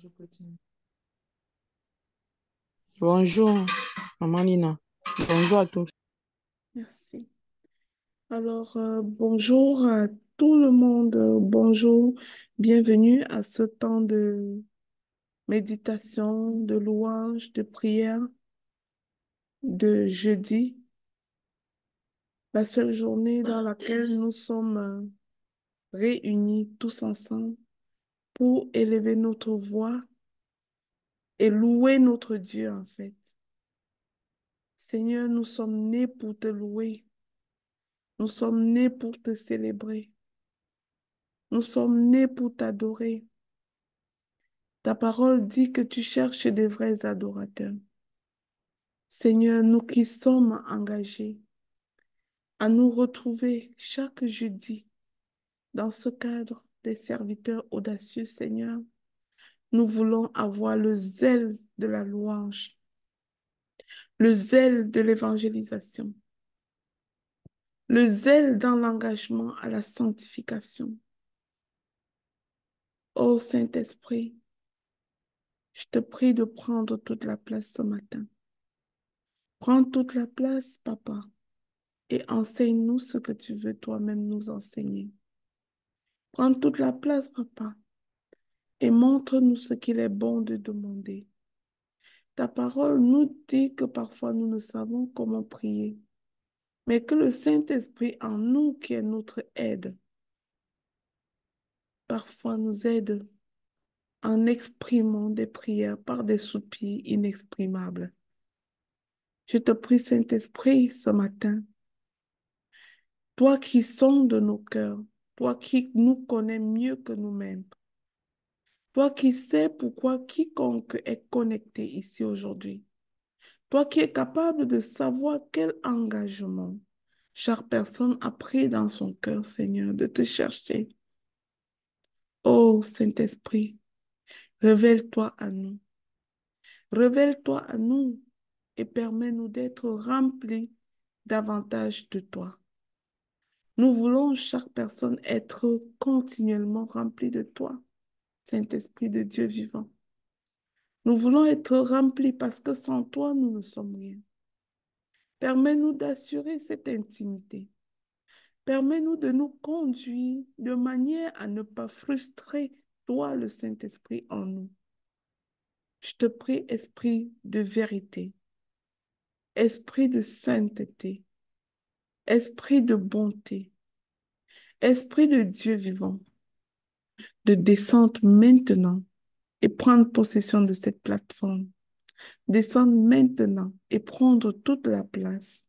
Je continue. Bonjour, maman Nina. Bonjour à tous. Merci. Alors, bonjour à tout le monde. Bonjour. Bienvenue à ce temps de méditation, de louange, de prière de jeudi, la seule journée dans laquelle nous sommes réunis tous ensemble pour élever notre voix et louer notre Dieu, en fait. Seigneur, nous sommes nés pour te louer. Nous sommes nés pour te célébrer. Nous sommes nés pour t'adorer. Ta parole dit que tu cherches des vrais adorateurs. Seigneur, nous qui sommes engagés à nous retrouver chaque jeudi dans ce cadre des serviteurs audacieux, Seigneur, nous voulons avoir le zèle de la louange, le zèle de l'évangélisation, le zèle dans l'engagement à la sanctification. Ô Saint-Esprit, je te prie de prendre toute la place ce matin. Prends toute la place, Papa, et enseigne-nous ce que tu veux toi-même nous enseigner. Prends toute la place, Papa, et montre-nous ce qu'il est bon de demander. Ta parole nous dit que parfois nous ne savons comment prier, mais que le Saint-Esprit en nous, qui est notre aide, parfois nous aide en exprimant des prières par des soupirs inexprimables. Je te prie, Saint-Esprit, ce matin, toi qui sondes nos cœurs, toi qui nous connais mieux que nous-mêmes, toi qui sais pourquoi quiconque est connecté ici aujourd'hui, toi qui es capable de savoir quel engagement chaque personne a pris dans son cœur, Seigneur, de te chercher. Ô Saint-Esprit, révèle-toi à nous. Révèle-toi à nous et permets-nous d'être remplis davantage de toi. Nous voulons, chaque personne, être continuellement remplis de toi, Saint-Esprit de Dieu vivant. Nous voulons être remplis parce que sans toi, nous ne sommes rien. Permets-nous d'assurer cette intimité. Permets-nous de nous conduire de manière à ne pas frustrer toi, le Saint-Esprit, en nous. Je te prie, Esprit de vérité, Esprit de sainteté, Esprit de bonté, Esprit de Dieu vivant, de descendre maintenant et prendre possession de cette plateforme. Descendre maintenant et prendre toute la place.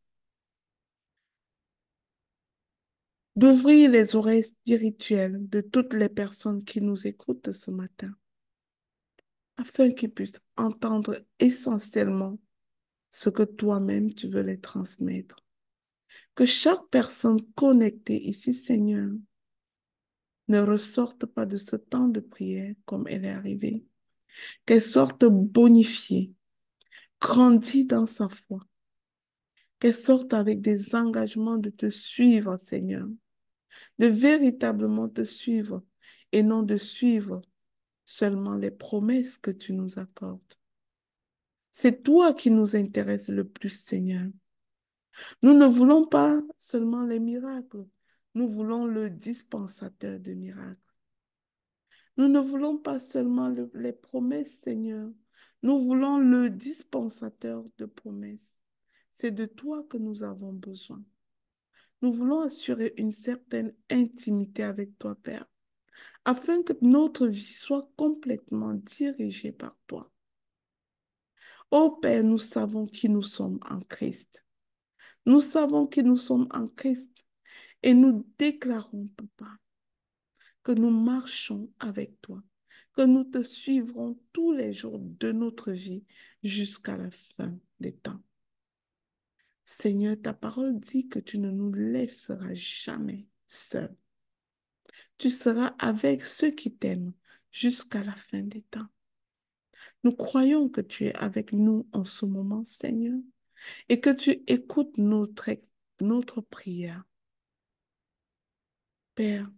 D'ouvrir les oreilles spirituelles de toutes les personnes qui nous écoutent ce matin, afin qu'ils puissent entendre essentiellement ce que toi-même tu veux les transmettre. Que chaque personne connectée ici, Seigneur, ne ressorte pas de ce temps de prière comme elle est arrivée. Qu'elle sorte bonifiée, grandie dans sa foi. Qu'elle sorte avec des engagements de te suivre, Seigneur, de véritablement te suivre et non de suivre seulement les promesses que tu nous accordes. C'est toi qui nous intéresse le plus, Seigneur. Nous ne voulons pas seulement les miracles, nous voulons le dispensateur de miracles. Nous ne voulons pas seulement les promesses, Seigneur, nous voulons le dispensateur de promesses. C'est de toi que nous avons besoin. Nous voulons assurer une certaine intimité avec toi, Père, afin que notre vie soit complètement dirigée par toi. Ô Père, nous savons qui nous sommes en Christ. Nous savons qui nous sommes en Christ et nous déclarons, Papa, que nous marchons avec toi, que nous te suivrons tous les jours de notre vie jusqu'à la fin des temps. Seigneur, ta parole dit que tu ne nous laisseras jamais seuls. Tu seras avec ceux qui t'aiment jusqu'à la fin des temps. Nous croyons que tu es avec nous en ce moment, Seigneur, et que tu écoutes notre prière. Père,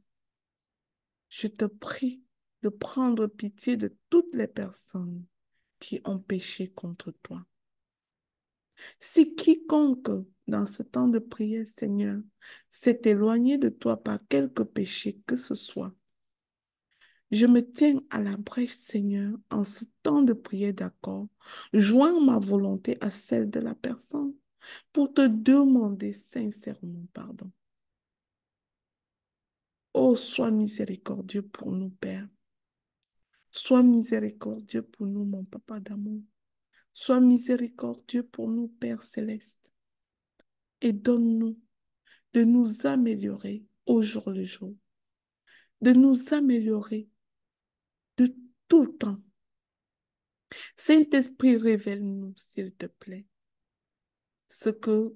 je te prie de prendre pitié de toutes les personnes qui ont péché contre toi. Si quiconque, dans ce temps de prière, Seigneur, s'est éloigné de toi par quelque péché que ce soit, je me tiens à la brèche, Seigneur, en ce temps de prière d'accord. Joins ma volonté à celle de la personne pour te demander sincèrement pardon. Oh, sois miséricordieux pour nous, Père. Sois miséricordieux pour nous, mon Papa d'amour. Sois miséricordieux pour nous, Père céleste. Et donne-nous de nous améliorer au jour le jour, de nous améliorer de tout le temps. Saint-Esprit, révèle-nous, s'il te plaît, ce que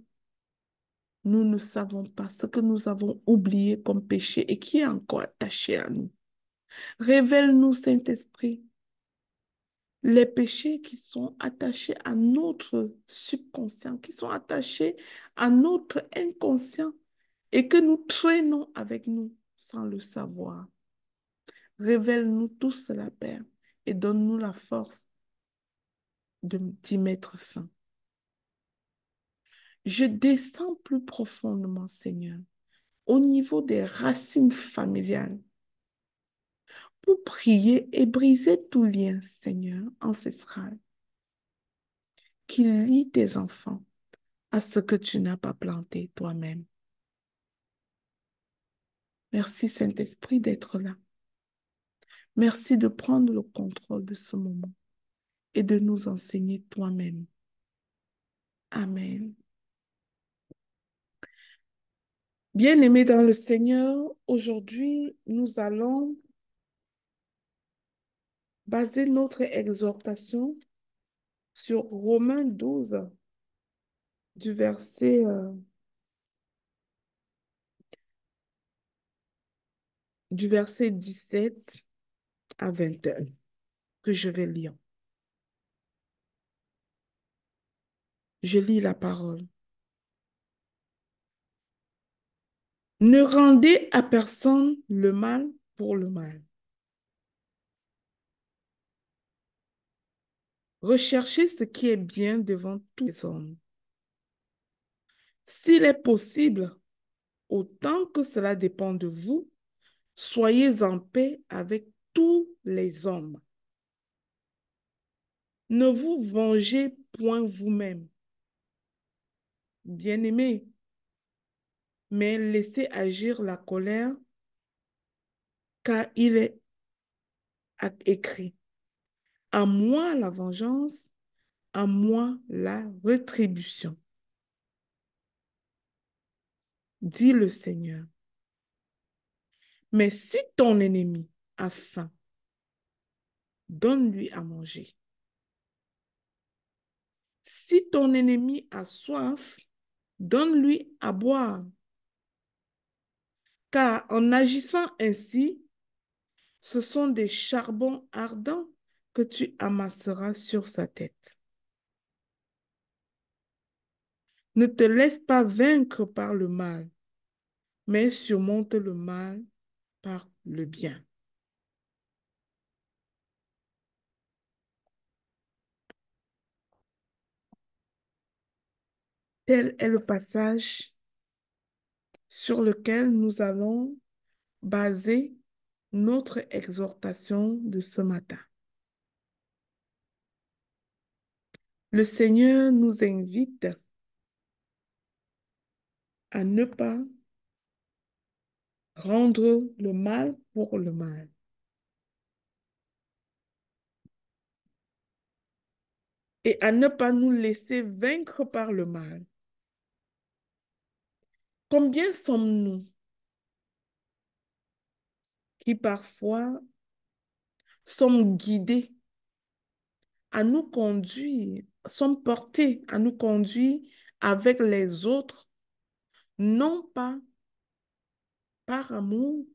nous ne savons pas, ce que nous avons oublié comme péché et qui est encore attaché à nous. Révèle-nous, Saint-Esprit, les péchés qui sont attachés à notre subconscient, qui sont attachés à notre inconscient et que nous traînons avec nous sans le savoir. Révèle-nous tout cela, Père, et donne-nous la force d'y mettre fin. Je descends plus profondément, Seigneur, au niveau des racines familiales pour prier et briser tout lien, Seigneur, ancestral, qui lie tes enfants à ce que tu n'as pas planté toi-même. Merci, Saint-Esprit, d'être là. Merci de prendre le contrôle de ce moment et de nous enseigner toi-même. Amen. Bien-aimés dans le Seigneur, aujourd'hui, nous allons baser notre exhortation sur Romains 12, du verset, du verset 17 à 21, que je vais lire. Je lis la parole. Ne rendez à personne le mal pour le mal. Recherchez ce qui est bien devant tous les hommes. S'il est possible, autant que cela dépend de vous, soyez en paix avec tous les hommes. Ne vous vengez point vous-même, bien-aimés, mais laissez agir la colère, car il est écrit, à moi la vengeance, à moi la rétribution, dit le Seigneur. Mais si ton ennemi a faim, donne-lui à manger. Si ton ennemi a soif, donne-lui à boire. Car en agissant ainsi, ce sont des charbons ardents que tu amasseras sur sa tête. Ne te laisse pas vaincre par le mal, mais surmonte le mal par le bien. Tel est le passage sur lequel nous allons baser notre exhortation de ce matin. Le Seigneur nous invite à ne pas rendre le mal pour le mal. Et à ne pas nous laisser vaincre par le mal. Combien sommes-nous qui parfois sommes guidés à nous conduire, sommes portés à nous conduire avec les autres, non pas par amour,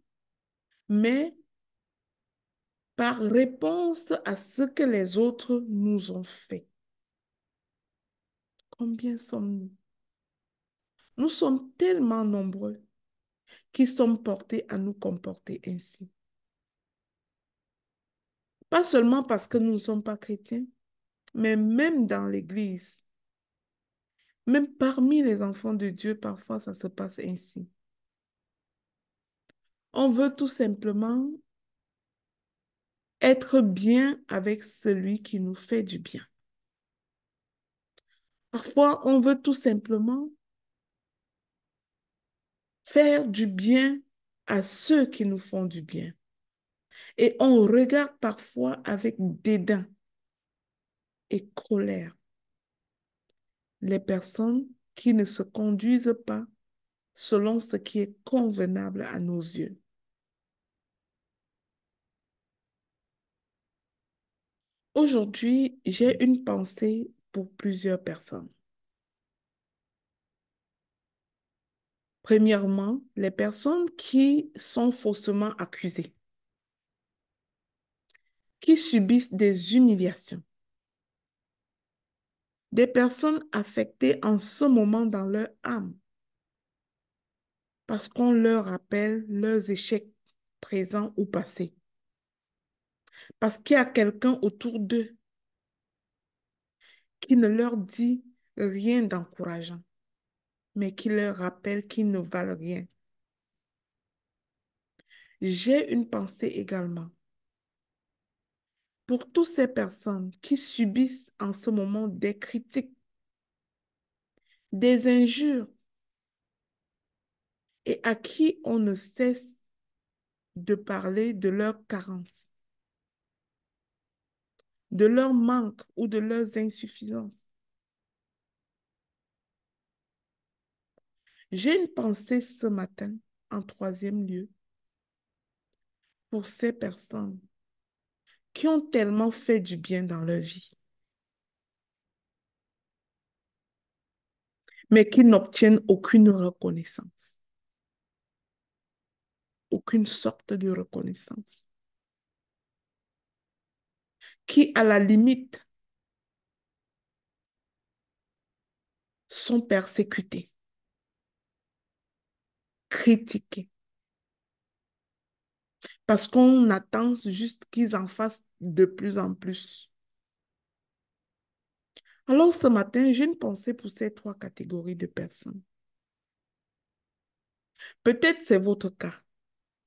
mais par réponse à ce que les autres nous ont fait. Combien sommes-nous? Nous sommes tellement nombreux qui sommes portés à nous comporter ainsi. Pas seulement parce que nous ne sommes pas chrétiens, mais même dans l'Église, même parmi les enfants de Dieu, parfois ça se passe ainsi. On veut tout simplement être bien avec celui qui nous fait du bien. Parfois, on veut tout simplement faire du bien à ceux qui nous font du bien. Et on regarde parfois avec dédain et colère les personnes qui ne se conduisent pas selon ce qui est convenable à nos yeux. Aujourd'hui, j'ai une pensée pour plusieurs personnes. Premièrement, les personnes qui sont faussement accusées, qui subissent des humiliations, des personnes affectées en ce moment dans leur âme parce qu'on leur rappelle leurs échecs présents ou passés, parce qu'il y a quelqu'un autour d'eux qui ne leur dit rien d'encourageant, mais qui leur rappelle qu'ils ne valent rien. J'ai une pensée également pour toutes ces personnes qui subissent en ce moment des critiques, des injures et à qui on ne cesse de parler de leurs carences, de leur manque ou de leurs insuffisances. J'ai une pensée ce matin, en troisième lieu, pour ces personnes qui ont tellement fait du bien dans leur vie, mais qui n'obtiennent aucune reconnaissance, aucune sorte de reconnaissance, qui, à la limite, sont persécutés, critiqués, parce qu'on attend juste qu'ils en fassent de plus en plus. Alors ce matin, j'ai une pensée pour ces trois catégories de personnes. Peut-être c'est votre cas.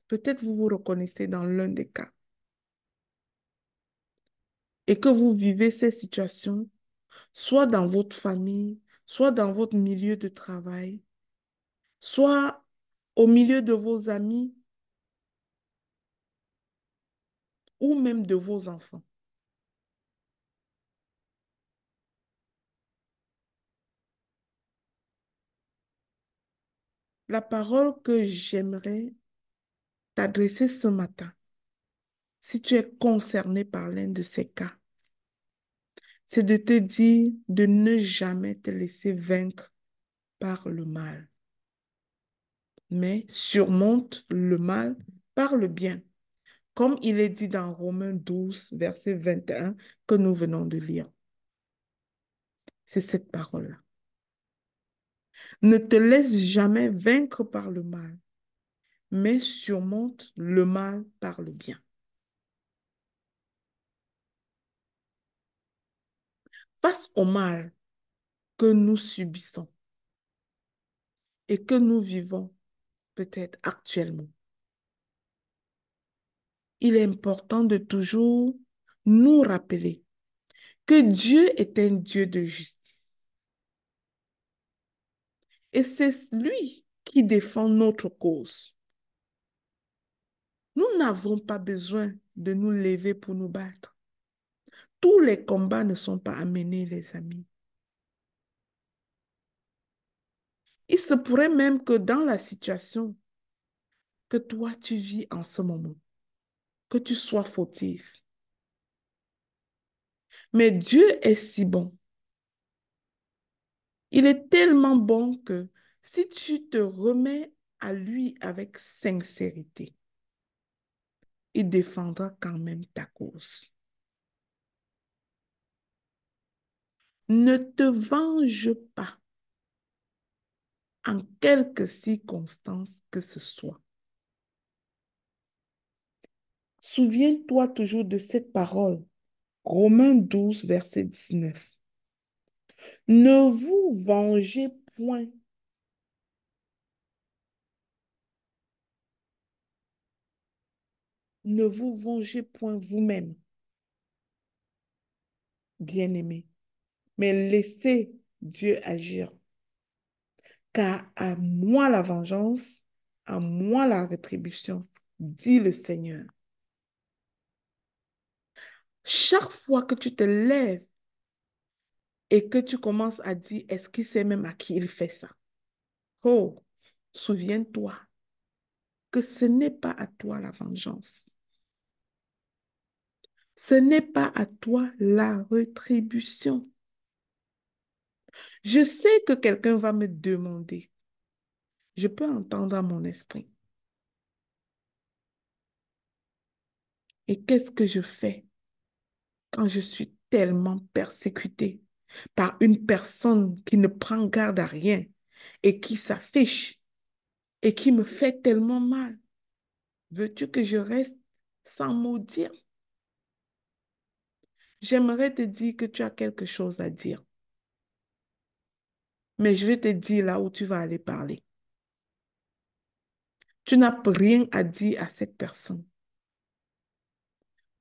Peut-être vous vous reconnaissez dans l'un des cas et que vous vivez ces situations, soit dans votre famille, soit dans votre milieu de travail, soit au milieu de vos amis ou même de vos enfants. La parole que j'aimerais t'adresser ce matin, si tu es concerné par l'un de ces cas, c'est de te dire de ne jamais te laisser vaincre par le mal, mais surmonte le mal par le bien, comme il est dit dans Romains 12, verset 21 que nous venons de lire. C'est cette parole-là. Ne te laisse jamais vaincre par le mal, mais surmonte le mal par le bien. Face au mal que nous subissons et que nous vivons peut-être actuellement, il est important de toujours nous rappeler que Dieu est un Dieu de justice. Et c'est lui qui défend notre cause. Nous n'avons pas besoin de nous lever pour nous battre. Tous les combats ne sont pas à mener, les amis. Il se pourrait même que dans la situation que toi tu vis en ce moment, que tu sois fautif. Mais Dieu est si bon. Il est tellement bon que si tu te remets à lui avec sincérité, il défendra quand même ta cause. Ne te venge pas en quelque circonstance que ce soit. Souviens-toi toujours de cette parole. Romains 12, verset 19. Ne vous vengez point, ne vous vengez point vous-même, bien-aimés, mais laissez Dieu agir. Car à moi la vengeance, à moi la rétribution, dit le Seigneur. Chaque fois que tu te lèves et que tu commences à dire, est-ce qu'il sait même à qui il fait ça? Oh, souviens-toi que ce n'est pas à toi la vengeance. Ce n'est pas à toi la rétribution. Je sais que quelqu'un va me demander, je peux entendre à mon esprit. Et qu'est-ce que je fais quand je suis tellement persécutée par une personne qui ne prend garde à rien et qui s'affiche et qui me fait tellement mal? Veux-tu que je reste sans mot dire? J'aimerais te dire que tu as quelque chose à dire, mais je vais te dire là où tu vas aller parler. Tu n'as rien à dire à cette personne.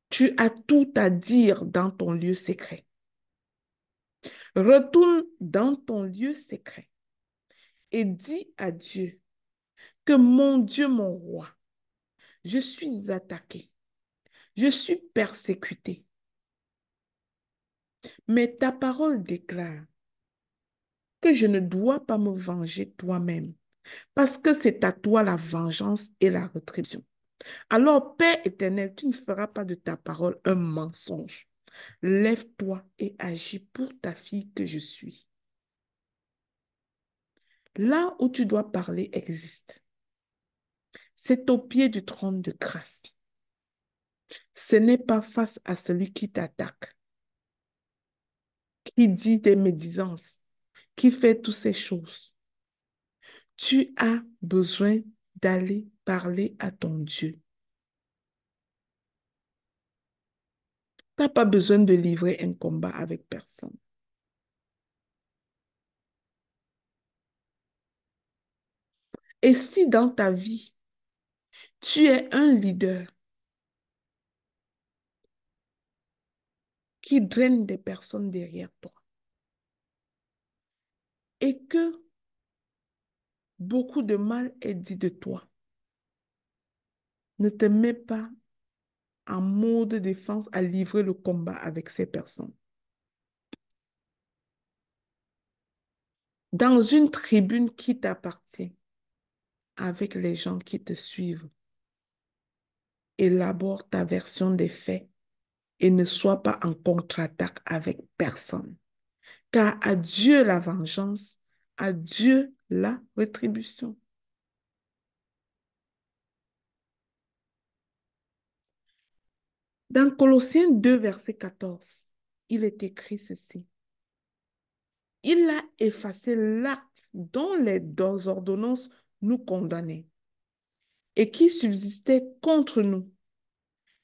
Tu as tout à dire dans ton lieu secret. Retourne dans ton lieu secret et dis à Dieu que mon Dieu, mon roi, je suis attaqué, je suis persécuté. Mais ta parole déclare que je ne dois pas me venger toi-même, parce que c'est à toi la vengeance et la rétribution. Alors, Père éternel, tu ne feras pas de ta parole un mensonge. Lève-toi et agis pour ta fille que je suis. Là où tu dois parler existe. C'est au pied du trône de grâce. Ce n'est pas face à celui qui t'attaque, qui dit des médisances, qui fait toutes ces choses. Tu as besoin d'aller parler à ton Dieu. Tu n'as pas besoin de livrer un combat avec personne. Et si dans ta vie, tu es un leader qui draine des personnes derrière toi et que beaucoup de mal est dit de toi, ne te mets pas en mode défense à livrer le combat avec ces personnes. Dans une tribune qui t'appartient, avec les gens qui te suivent, élabore ta version des faits et ne sois pas en contre-attaque avec personne. Car à Dieu la vengeance, à Dieu la rétribution. Dans Colossiens 2, verset 14, il est écrit ceci. Il a effacé l'acte dont les deux ordonnances nous condamnaient et qui subsistait contre nous.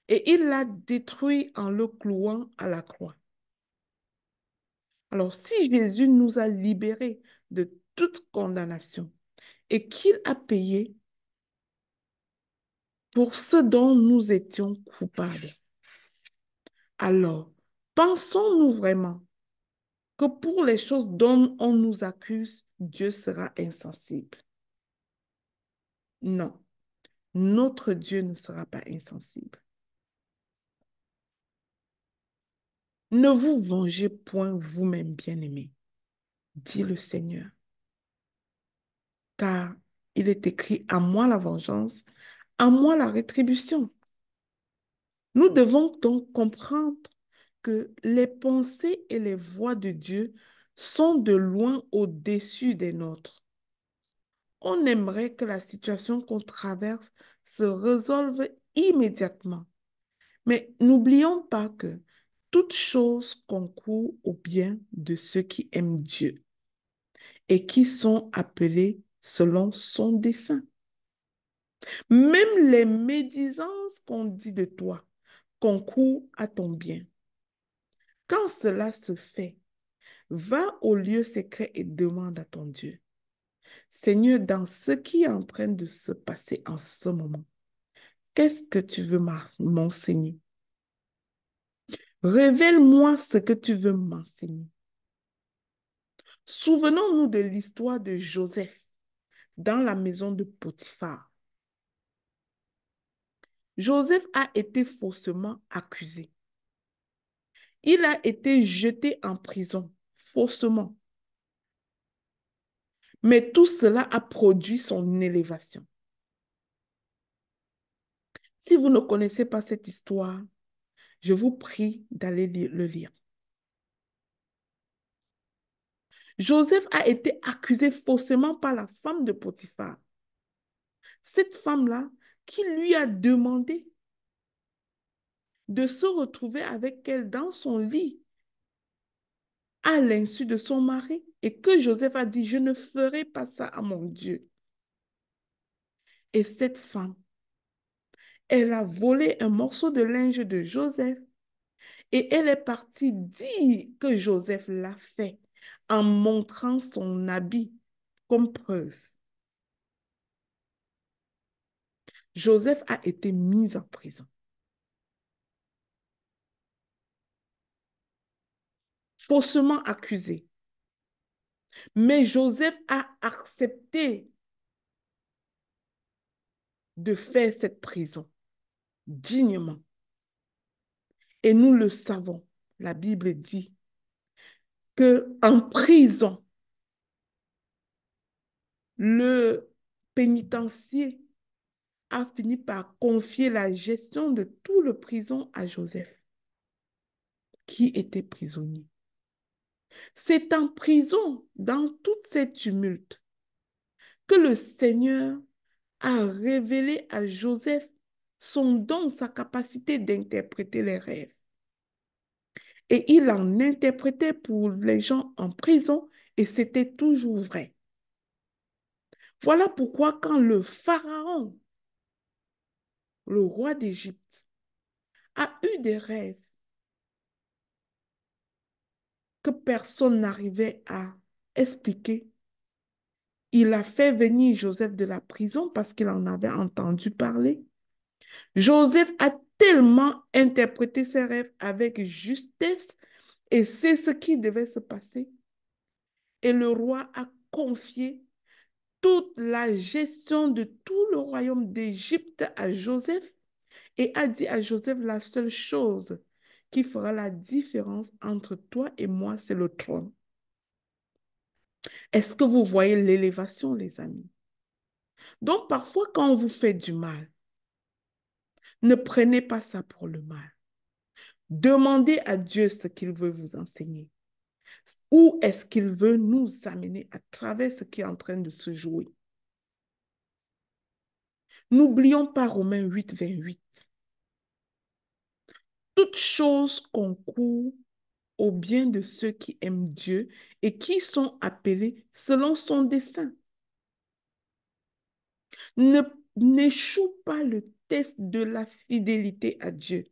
Et il l'a détruit en le clouant à la croix. Alors, si Jésus nous a libérés de toute condamnation et qu'il a payé pour ce dont nous étions coupables, alors pensons-nous vraiment que pour les choses dont on nous accuse, Dieu sera insensible? Non, notre Dieu ne sera pas insensible. Ne vous vengez point vous-même, bien-aimés, dit le Seigneur, car il est écrit, à moi la vengeance, à moi la rétribution. Nous devons donc comprendre que les pensées et les voies de Dieu sont de loin au-dessus des nôtres. On aimerait que la situation qu'on traverse se résolve immédiatement. Mais n'oublions pas que toute chose concourt au bien de ceux qui aiment Dieu et qui sont appelés selon son dessein. Même les médisances qu'on dit de toi concourent à ton bien. Quand cela se fait, va au lieu secret et demande à ton Dieu. Seigneur, dans ce qui est en train de se passer en ce moment, qu'est-ce que tu veux m'enseigner? Révèle-moi ce que tu veux m'enseigner. Souvenons-nous de l'histoire de Joseph dans la maison de Potiphar. Joseph a été faussement accusé. Il a été jeté en prison, faussement. Mais tout cela a produit son élévation. Si vous ne connaissez pas cette histoire, je vous prie d'aller le lire. Joseph a été accusé faussement par la femme de Potiphar. Cette femme-là qui lui a demandé de se retrouver avec elle dans son lit à l'insu de son mari et que Joseph a dit, je ne ferai pas ça à mon Dieu. Et cette femme, elle a volé un morceau de linge de Joseph et elle est partie dire que Joseph l'a fait en montrant son habit comme preuve. Joseph a été mis en prison. Faussement accusé. Mais Joseph a accepté de faire cette prison dignement. Et nous le savons, la Bible dit que en prison, le pénitencier a fini par confier la gestion de tout le prison à Joseph, qui était prisonnier. C'est en prison, dans toutes ces tumultes, que le Seigneur a révélé à Joseph son don, sa capacité d'interpréter les rêves. Et il en interprétait pour les gens en prison et c'était toujours vrai. Voilà pourquoi quand le Pharaon, le roi d'Égypte, a eu des rêves que personne n'arrivait à expliquer, il a fait venir Joseph de la prison parce qu'il en avait entendu parler. Joseph a tellement interprété ses rêves avec justesse et c'est ce qui devait se passer. Et le roi a confié toute la gestion de tout le royaume d'Égypte à Joseph et a dit à Joseph la seule chose qui fera la différence entre toi et moi, c'est le trône. Est-ce que vous voyez l'élévation, les amis? Donc, parfois, quand on vous fait du mal, ne prenez pas ça pour le mal. Demandez à Dieu ce qu'il veut vous enseigner. Où est-ce qu'il veut nous amener à travers ce qui est en train de se jouer? N'oublions pas Romains 8, 28. Toute chose concourt au bien de ceux qui aiment Dieu et qui sont appelés selon son dessein. Ne n'échoue pas le test de la fidélité à Dieu.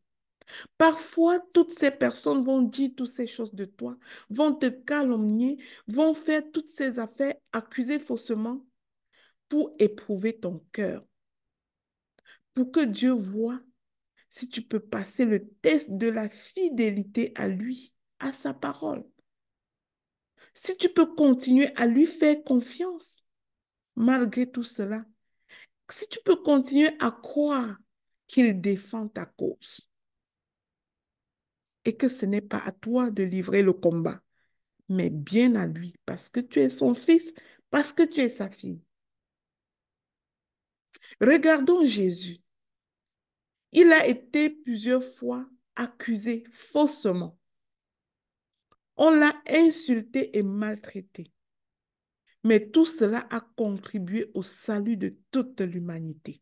Parfois, toutes ces personnes vont dire toutes ces choses de toi, vont te calomnier, vont faire toutes ces affaires, accuser faussement pour éprouver ton cœur, pour que Dieu voie si tu peux passer le test de la fidélité à lui, à sa parole. Si tu peux continuer à lui faire confiance malgré tout cela, si tu peux continuer à croire qu'il défend ta cause et que ce n'est pas à toi de livrer le combat, mais bien à lui, parce que tu es son fils, parce que tu es sa fille. Regardons Jésus. Il a été plusieurs fois accusé faussement. On l'a insulté et maltraité. Mais tout cela a contribué au salut de toute l'humanité.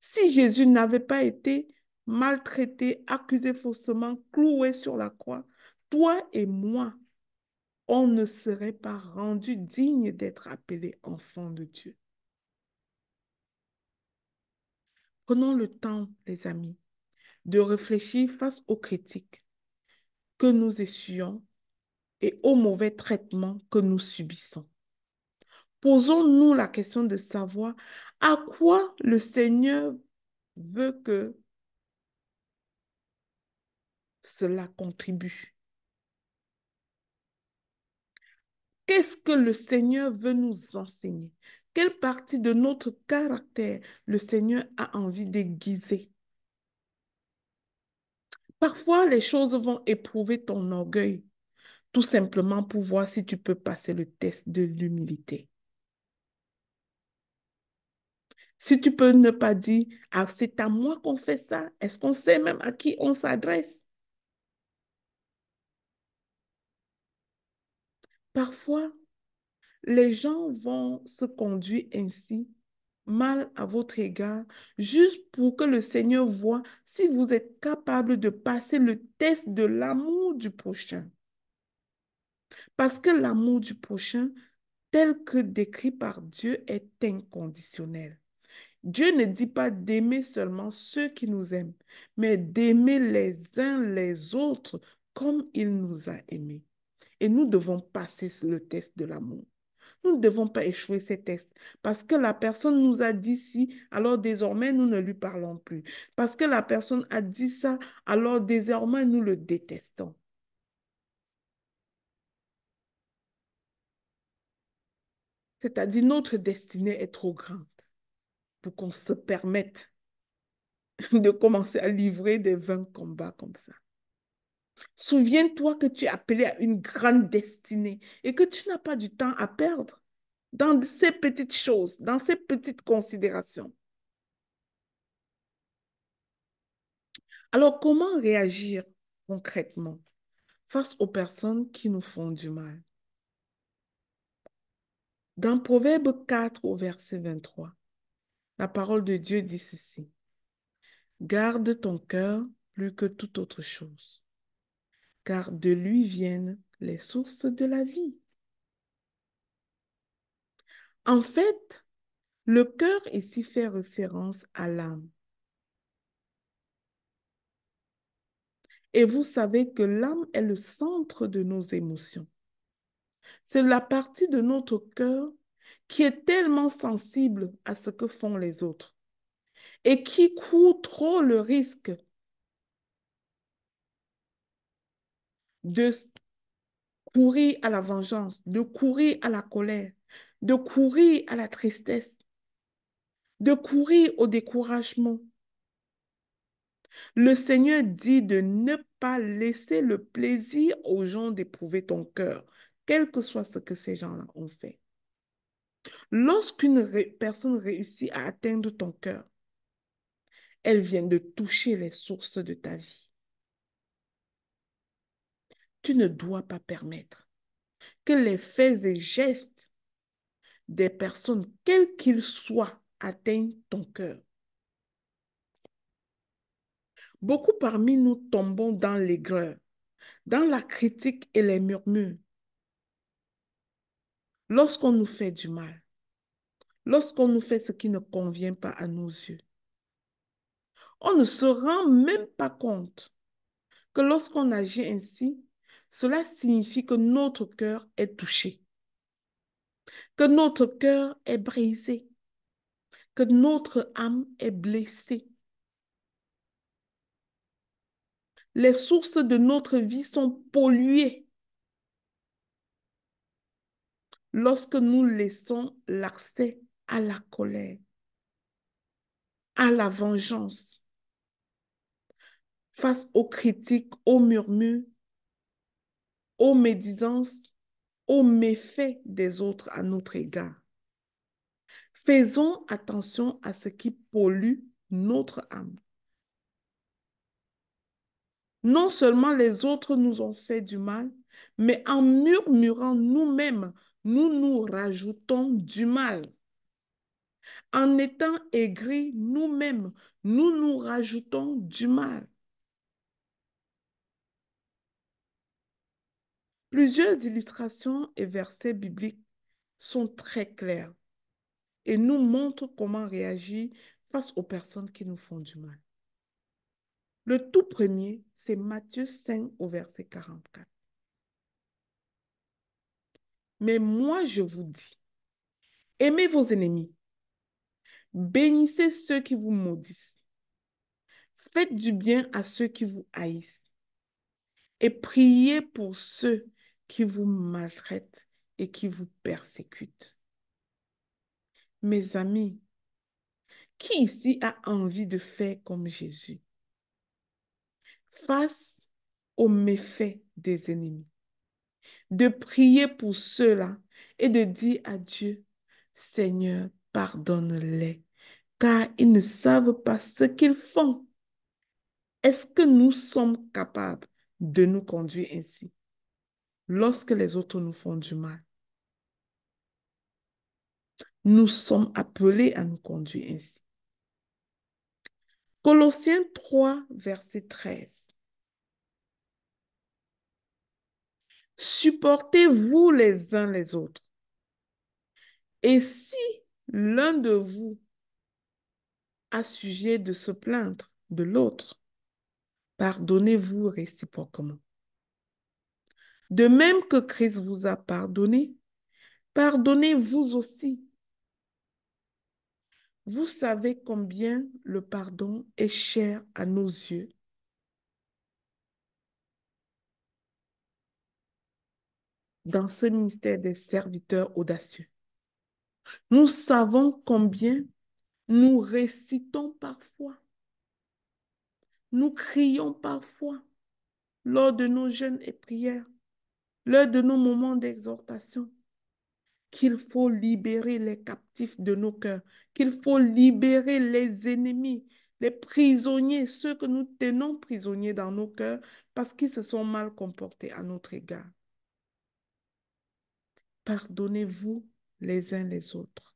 Si Jésus n'avait pas été maltraité, accusé faussement, cloué sur la croix, toi et moi, on ne serait pas rendu digne d'être appelé enfant de Dieu. Prenons le temps, les amis, de réfléchir face aux critiques que nous essuyons et aux mauvais traitements que nous subissons. Posons-nous la question de savoir à quoi le Seigneur veut que cela contribue. Qu'est-ce que le Seigneur veut nous enseigner? Quelle partie de notre caractère le Seigneur a envie d'aiguiser? Parfois, les choses vont éprouver ton orgueil, tout simplement pour voir si tu peux passer le test de l'humilité. Si tu peux ne pas dire, ah, c'est à moi qu'on fait ça, est-ce qu'on sait même à qui on s'adresse? Parfois, les gens vont se conduire ainsi, mal à votre égard, juste pour que le Seigneur voie si vous êtes capable de passer le test de l'amour du prochain. Parce que l'amour du prochain, tel que décrit par Dieu, est inconditionnel. Dieu ne dit pas d'aimer seulement ceux qui nous aiment, mais d'aimer les uns les autres comme il nous a aimés. Et nous devons passer le test de l'amour. Nous ne devons pas échouer ces tests parce que la personne nous a dit ci, alors désormais nous ne lui parlons plus. Parce que la personne a dit ça, alors désormais nous le détestons. C'est-à-dire notre destinée est trop grande pour qu'on se permette de commencer à livrer des vains combats comme ça. Souviens-toi que tu es appelé à une grande destinée et que tu n'as pas du temps à perdre dans ces petites choses, dans ces petites considérations. Alors, comment réagir concrètement face aux personnes qui nous font du mal? Dans Proverbe 4 au verset 23, la parole de Dieu dit ceci. Garde ton cœur plus que toute autre chose, car de lui viennent les sources de la vie. En fait, le cœur ici fait référence à l'âme. Et vous savez que l'âme est le centre de nos émotions. C'est la partie de notre cœur qui est tellement sensible à ce que font les autres et qui court trop le risque de courir à la vengeance, de courir à la colère, de courir à la tristesse, de courir au découragement. Le Seigneur dit de ne pas laisser le plaisir aux gens d'éprouver ton cœur, quel que soit ce que ces gens-là ont fait. Lorsqu'une personne réussit à atteindre ton cœur, elle vient de toucher les sources de ta vie. Tu ne dois pas permettre que les faits et gestes des personnes, quels qu'ils soient, atteignent ton cœur. Beaucoup parmi nous tombons dans l'aigreur, dans la critique et les murmures lorsqu'on nous fait du mal, lorsqu'on nous fait ce qui ne convient pas à nos yeux. On ne se rend même pas compte que lorsqu'on agit ainsi, cela signifie que notre cœur est touché, que notre cœur est brisé, que notre âme est blessée. Les sources de notre vie sont polluées lorsque nous laissons l'accès à la colère, à la vengeance, face aux critiques, aux murmures, aux médisances, aux méfaits des autres à notre égard. Faisons attention à ce qui pollue notre âme. Non seulement les autres nous ont fait du mal, mais en murmurant nous-mêmes, nous nous rajoutons du mal. En étant aigris nous-mêmes, nous nous rajoutons du mal. Plusieurs illustrations et versets bibliques sont très clairs et nous montrent comment réagir face aux personnes qui nous font du mal. Le tout premier, c'est Matthieu 5 au verset 44. Mais moi, je vous dis, aimez vos ennemis, bénissez ceux qui vous maudissent, faites du bien à ceux qui vous haïssent et priez pour ceux qui vous maltraitent et qui vous persécutent. Mes amis, qui ici a envie de faire comme Jésus face aux méfaits des ennemis, de prier pour ceux-là et de dire à Dieu, Seigneur, pardonne-les, car ils ne savent pas ce qu'ils font. Est-ce que nous sommes capables de nous conduire ainsi lorsque les autres nous font du mal? Nous sommes appelés à nous conduire ainsi. Colossiens 3, verset 13. Supportez-vous les uns les autres. Et si l'un de vous a sujet de se plaindre de l'autre, pardonnez-vous réciproquement. De même que Christ vous a pardonné, pardonnez-vous aussi. Vous savez combien le pardon est cher à nos yeux. Dans ce ministère des serviteurs audacieux, nous savons combien nous récitons parfois, nous crions parfois lors de nos jeûnes et prières, lors de nos moments d'exhortation, qu'il faut libérer les captifs de nos cœurs, qu'il faut libérer les ennemis, les prisonniers, ceux que nous tenons prisonniers dans nos cœurs parce qu'ils se sont mal comportés à notre égard. Pardonnez-vous les uns les autres.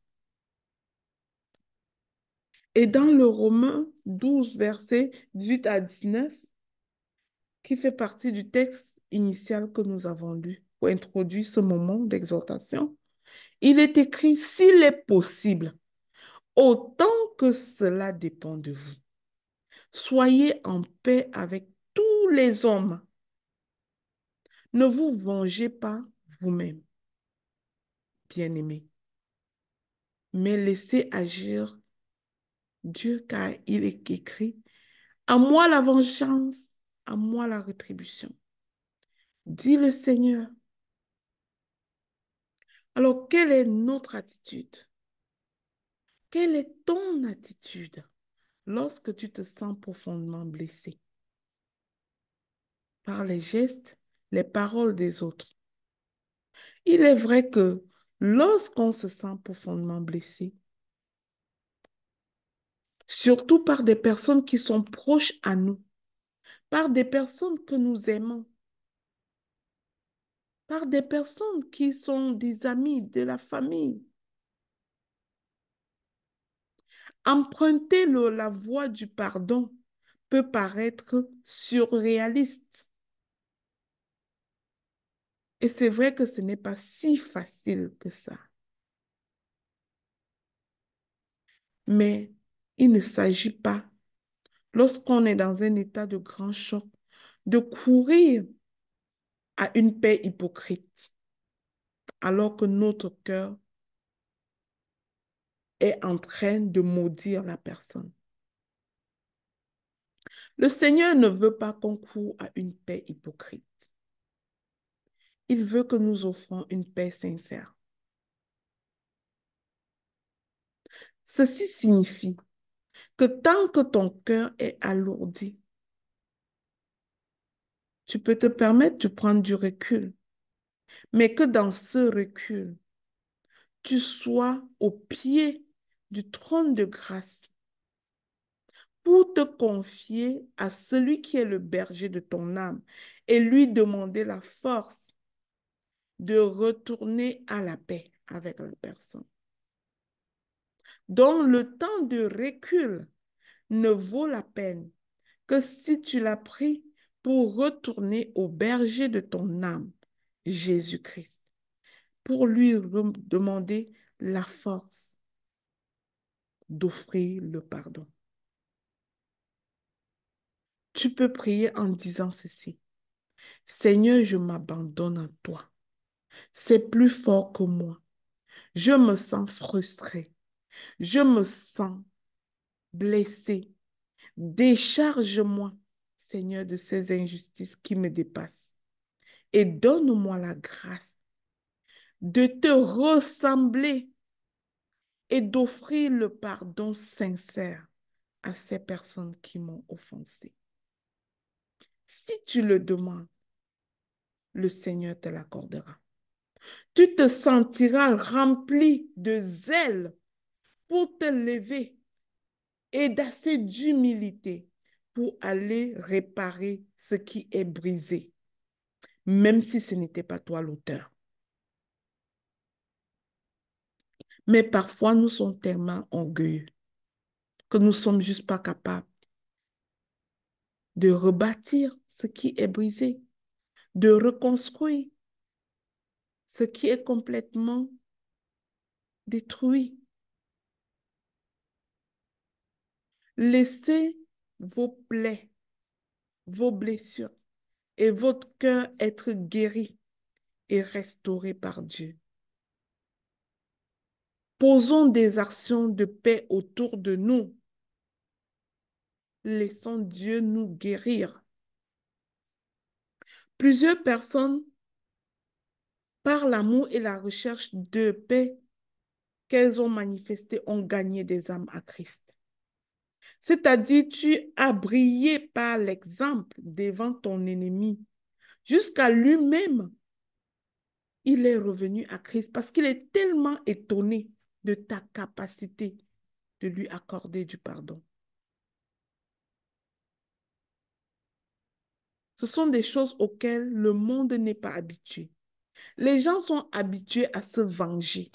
Et dans le Romains 12, versets 18 à 19, qui fait partie du texte initial que nous avons lu pour introduire ce moment d'exhortation, il est écrit, s'il est possible, autant que cela dépend de vous, soyez en paix avec tous les hommes. Ne vous vengez pas vous-même, bien-aimés, mais laissez agir Dieu, car il est écrit, à moi la vengeance, à moi la rétribution, dit le Seigneur. Alors, quelle est notre attitude? Quelle est ton attitude lorsque tu te sens profondément blessé par les gestes, les paroles des autres? Il est vrai que lorsqu'on se sent profondément blessé, surtout par des personnes qui sont proches à nous, par des personnes que nous aimons, par des personnes qui sont des amis, de la famille, emprunter la voie du pardon peut paraître surréaliste. Et c'est vrai que ce n'est pas si facile que ça. Mais il ne s'agit pas, lorsqu'on est dans un état de grand choc, de courir à une paix hypocrite, alors que notre cœur est en train de maudire la personne. Le Seigneur ne veut pas qu'on court à une paix hypocrite. Il veut que nous offrons une paix sincère. Ceci signifie que tant que ton cœur est alourdi, tu peux te permettre de prendre du recul, mais que dans ce recul, tu sois au pied du trône de grâce pour te confier à celui qui est le berger de ton âme et lui demander la force de retourner à la paix avec la personne. Donc, le temps de recul ne vaut la peine que si tu l'as pris pour retourner au berger de ton âme, Jésus-Christ, pour lui demander la force d'offrir le pardon. Tu peux prier en disant ceci. Seigneur, je m'abandonne à toi. C'est plus fort que moi. Je me sens frustré. Je me sens blessé. Décharge-moi, Seigneur, de ces injustices qui me dépassent. Et donne-moi la grâce de te ressembler et d'offrir le pardon sincère à ces personnes qui m'ont offensé. Si tu le demandes, le Seigneur te l'accordera. Tu te sentiras rempli de zèle pour te lever et d'assez d'humilité pour aller réparer ce qui est brisé, même si ce n'était pas toi l'auteur. Mais parfois, nous sommes tellement orgueilleux que nous ne sommes juste pas capables de rebâtir ce qui est brisé, de reconstruire ce qui est complètement détruit. Laissez vos plaies, vos blessures et votre cœur être guéri et restauré par Dieu. Posons des actions de paix autour de nous. Laissons Dieu nous guérir. Plusieurs personnes, par l'amour et la recherche de paix qu'elles ont manifesté, ont gagné des âmes à Christ. C'est-à-dire, tu as brillé par l'exemple devant ton ennemi. Jusqu'à lui-même, il est revenu à Christ parce qu'il est tellement étonné de ta capacité de lui accorder du pardon. Ce sont des choses auxquelles le monde n'est pas habitué. Les gens sont habitués à se venger.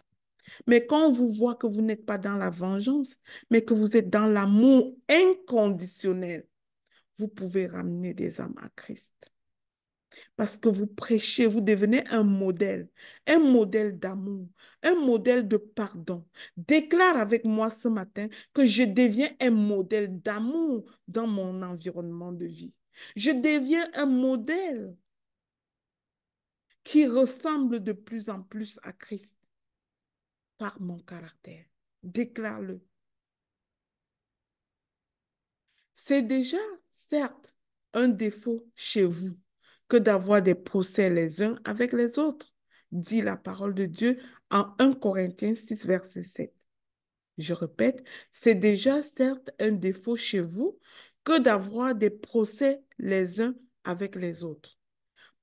Mais quand on vous voit que vous n'êtes pas dans la vengeance, mais que vous êtes dans l'amour inconditionnel, vous pouvez ramener des âmes à Christ. Parce que vous prêchez, vous devenez un modèle d'amour, un modèle de pardon. Déclare avec moi ce matin que je deviens un modèle d'amour dans mon environnement de vie. Je deviens un modèle qui ressemble de plus en plus à Christ par mon caractère. Déclare-le. C'est déjà, certes, un défaut chez vous que d'avoir des procès les uns avec les autres, dit la parole de Dieu en 1 Corinthiens 6, verset 7. Je répète, c'est déjà, certes, un défaut chez vous que d'avoir des procès les uns avec les autres.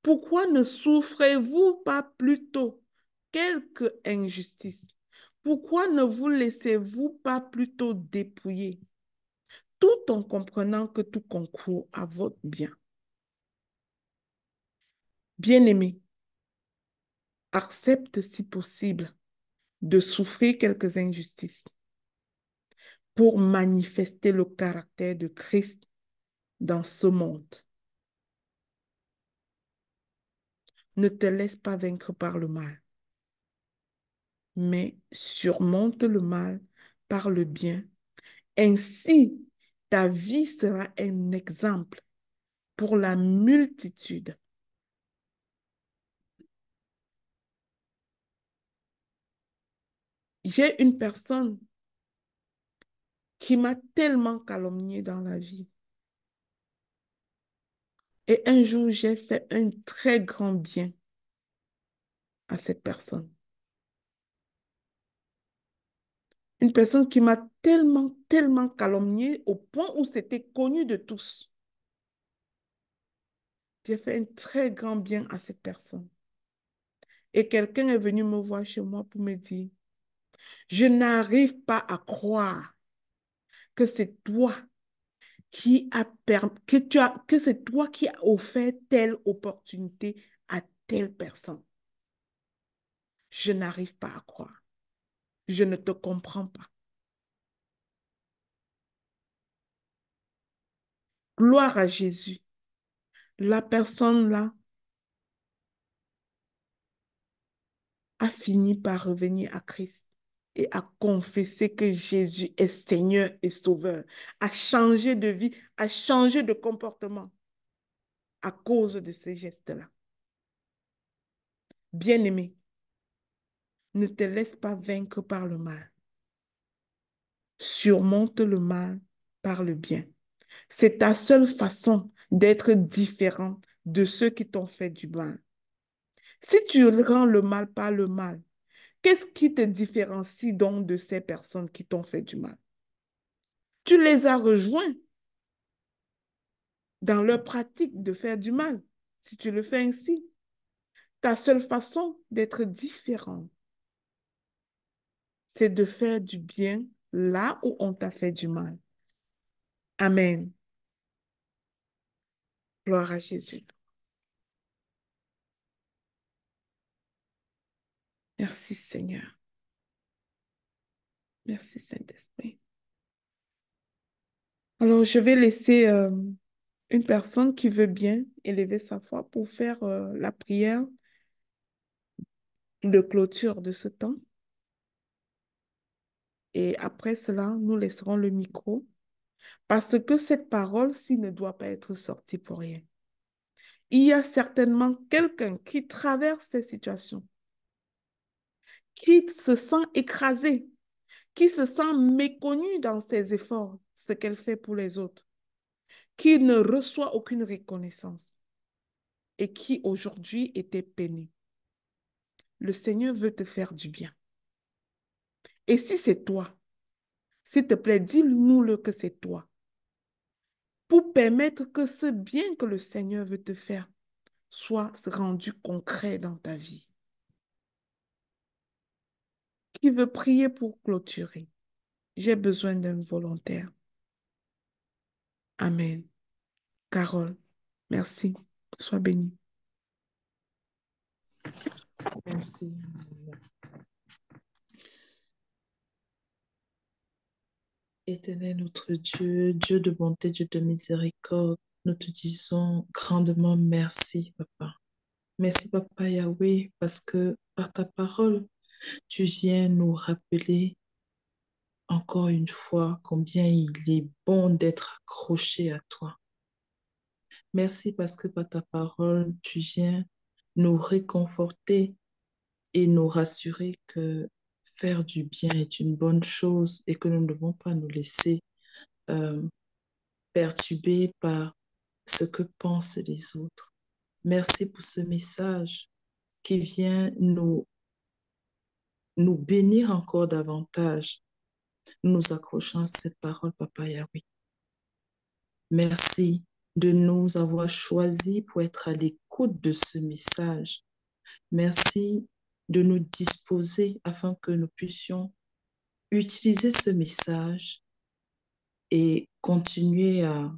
Pourquoi ne souffrez-vous pas plutôt quelque injustice? Pourquoi ne vous laissez-vous pas plutôt dépouiller, tout en comprenant que tout concourt à votre bien? Bien-aimé, accepte si possible de souffrir quelques injustices pour manifester le caractère de Christ dans ce monde. Ne te laisse pas vaincre par le mal, mais surmonte le mal par le bien. Ainsi, ta vie sera un exemple pour la multitude. J'ai une personne qui m'a tellement calomniée dans la vie. Et un jour, j'ai fait un très grand bien à cette personne. Une personne qui m'a tellement calomniée au point où c'était connu de tous. J'ai fait un très grand bien à cette personne. Et quelqu'un est venu me voir chez moi pour me dire, je n'arrive pas à croire que c'est toi que c'est toi qui as offert telle opportunité à telle personne. Je n'arrive pas à croire. Je ne te comprends pas. Gloire à Jésus. La personne là a fini par revenir à Christ. et à confesser que Jésus est Seigneur et Sauveur, à changer de vie, à changer de comportement à cause de ces gestes-là. Bien-aimé, ne te laisse pas vaincre par le mal. Surmonte le mal par le bien. C'est ta seule façon d'être différent de ceux qui t'ont fait du mal. Si tu rends le mal par le mal, qu'est-ce qui te différencie donc de ces personnes qui t'ont fait du mal? Tu les as rejoints dans leur pratique de faire du mal. Si tu le fais ainsi, ta seule façon d'être différent, c'est de faire du bien là où on t'a fait du mal. Amen. Gloire à Jésus. Merci Seigneur. Merci Saint-Esprit. Alors, je vais laisser une personne qui veut bien élever sa foi pour faire la prière de clôture de ce temps. Et après cela, nous laisserons le micro parce que cette parole-ci ne doit pas être sortie pour rien. Il y a certainement quelqu'un qui traverse ces situations, qui se sent écrasé, qui se sent méconnu dans ses efforts, ce qu'elle fait pour les autres, qui ne reçoit aucune reconnaissance et qui aujourd'hui était peiné. Le Seigneur veut te faire du bien. Et si c'est toi, s'il te plaît, dis-nous-le que c'est toi, pour permettre que ce bien que le Seigneur veut te faire soit rendu concret dans ta vie. Qui veut prier pour clôturer? J'ai besoin d'un volontaire. Amen. Carole, merci. Sois bénie. Merci. Éternel notre Dieu, Dieu de bonté, Dieu de miséricorde, nous te disons grandement merci, Papa. Merci, Papa Yahweh, parce que par ta parole, tu viens nous rappeler encore une fois combien il est bon d'être accroché à toi. Merci parce que par ta parole, tu viens nous réconforter et nous rassurer que faire du bien est une bonne chose et que nous ne devons pas nous laisser euh, perturber par ce que pensent les autres. Merci pour ce message qui vient nous bénir encore davantage. Nous nous accrochons à cette parole, Papa Yahweh. Merci de nous avoir choisis pour être à l'écoute de ce message. Merci de nous disposer afin que nous puissions utiliser ce message et continuer à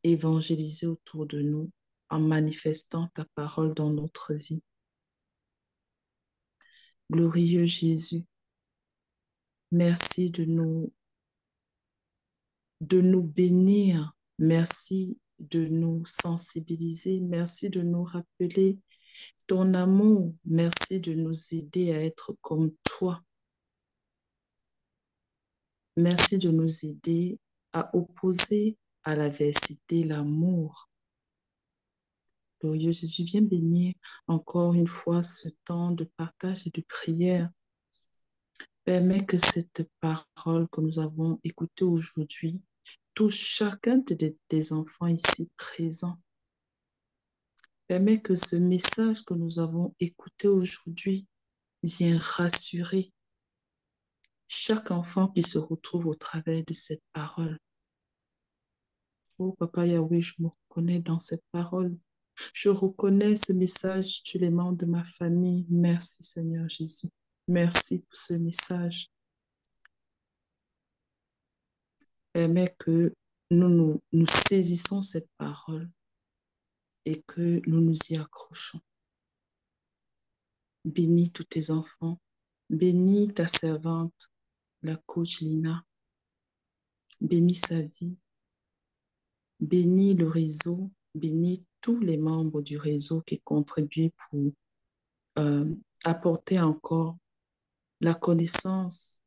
évangéliser autour de nous en manifestant ta parole dans notre vie. Glorieux Jésus, merci de nous bénir. Merci de nous sensibiliser. Merci de nous rappeler ton amour. Merci de nous aider à être comme toi. Merci de nous aider à opposer à l'adversité l'amour. Glorieux Jésus, viens bénir encore une fois ce temps de partage et de prière. Permets que cette parole que nous avons écoutée aujourd'hui touche chacun des enfants ici présents. Permets que ce message que nous avons écouté aujourd'hui vienne rassurer chaque enfant qui se retrouve au travers de cette parole. Oh, Papa Yahweh, je me reconnais dans cette parole. Je reconnais ce message, tu les membres de ma famille. Merci, Seigneur Jésus. Merci pour ce message. Permets que nous saisissons cette parole et que nous nous y accrochons. Bénis tous tes enfants. Bénis ta servante, la coach Lina. Bénis sa vie. Bénis le réseau. Bénis tous les membres du réseau qui contribuent pour apporter encore la connaissance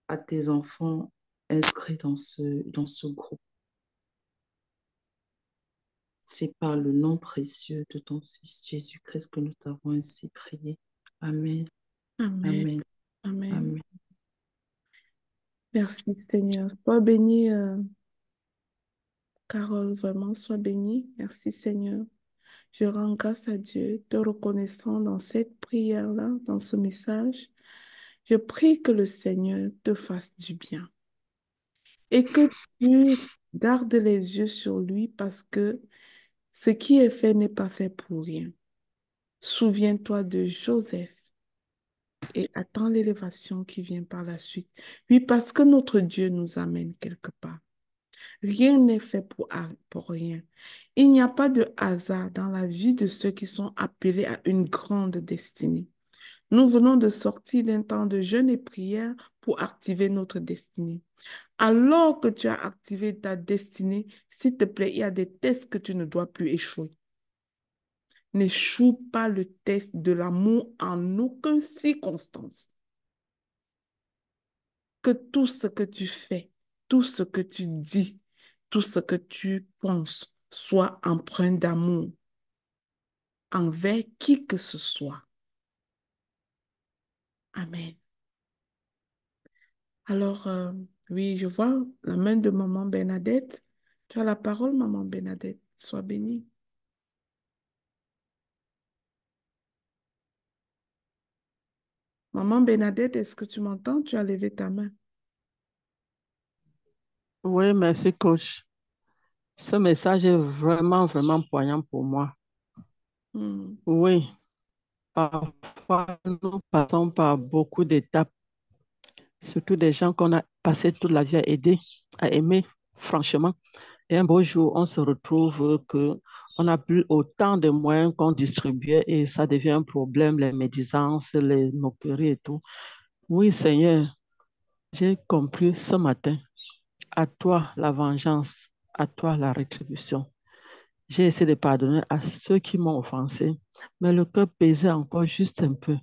à tes enfants inscrits dans ce groupe. C'est par le nom précieux de ton Fils Jésus-Christ que nous t'avons ainsi prié. Amen, Amen. amen, Amen. amen. Merci Seigneur. Sois bénie, Carole, vraiment, sois bénie. Merci Seigneur. Je rends grâce à Dieu, te reconnaissant dans cette prière-là, dans ce message. Je prie que le Seigneur te fasse du bien et que tu gardes les yeux sur lui parce que ce qui est fait n'est pas fait pour rien. Souviens-toi de Joseph et attends l'élévation qui vient par la suite. Oui, parce que notre Dieu nous amène quelque part. Rien n'est fait pour rien. Il n'y a pas de hasard dans la vie de ceux qui sont appelés à une grande destinée. Nous venons de sortir d'un temps de jeûne et prière pour activer notre destinée. Alors que tu as activé ta destinée, s'il te plaît, il y a des tests que tu ne dois plus échouer. N'échoue pas le test de l'amour en aucune circonstance. Que tout ce que tu fais, tout ce que tu dis, tout ce que tu penses soit empreint d'amour envers qui que ce soit. Amen. Alors, oui, je vois la main de maman Bernadette. Tu as la parole, maman Bernadette. Sois bénie. Maman Bernadette, est-ce que tu m'entends? Tu as levé ta main. Oui, merci, coach. Ce message est vraiment, vraiment poignant pour moi. Hmm. Oui, parfois, nous passons par beaucoup d'étapes, surtout des gens qu'on a passé toute la vie à aider, à aimer, franchement. Et un beau jour, on se retrouve que on n'a plus autant de moyens qu'on distribuait et ça devient un problème, les médisances, les moqueries et tout. Oui, Seigneur, j'ai compris ce matin. À toi la vengeance, à toi la rétribution. J'ai essayé de pardonner à ceux qui m'ont offensé, mais le cœur pesait encore juste un peu.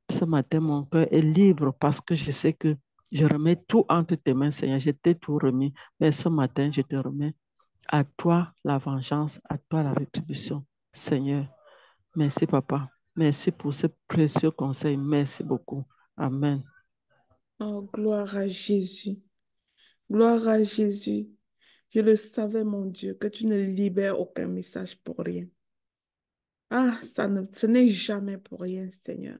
Ce matin, mon cœur est libre parce que je sais que je remets tout entre tes mains, Seigneur. Je t'ai tout remis, mais ce matin, je te remets à toi la vengeance, à toi la rétribution. Seigneur, merci, Papa. Merci pour ce précieux conseil. Merci beaucoup. Amen. Oh, gloire à Jésus. Gloire à Jésus. Je le savais, mon Dieu, que tu ne libères aucun message pour rien. Ah, ce n'est jamais pour rien, Seigneur.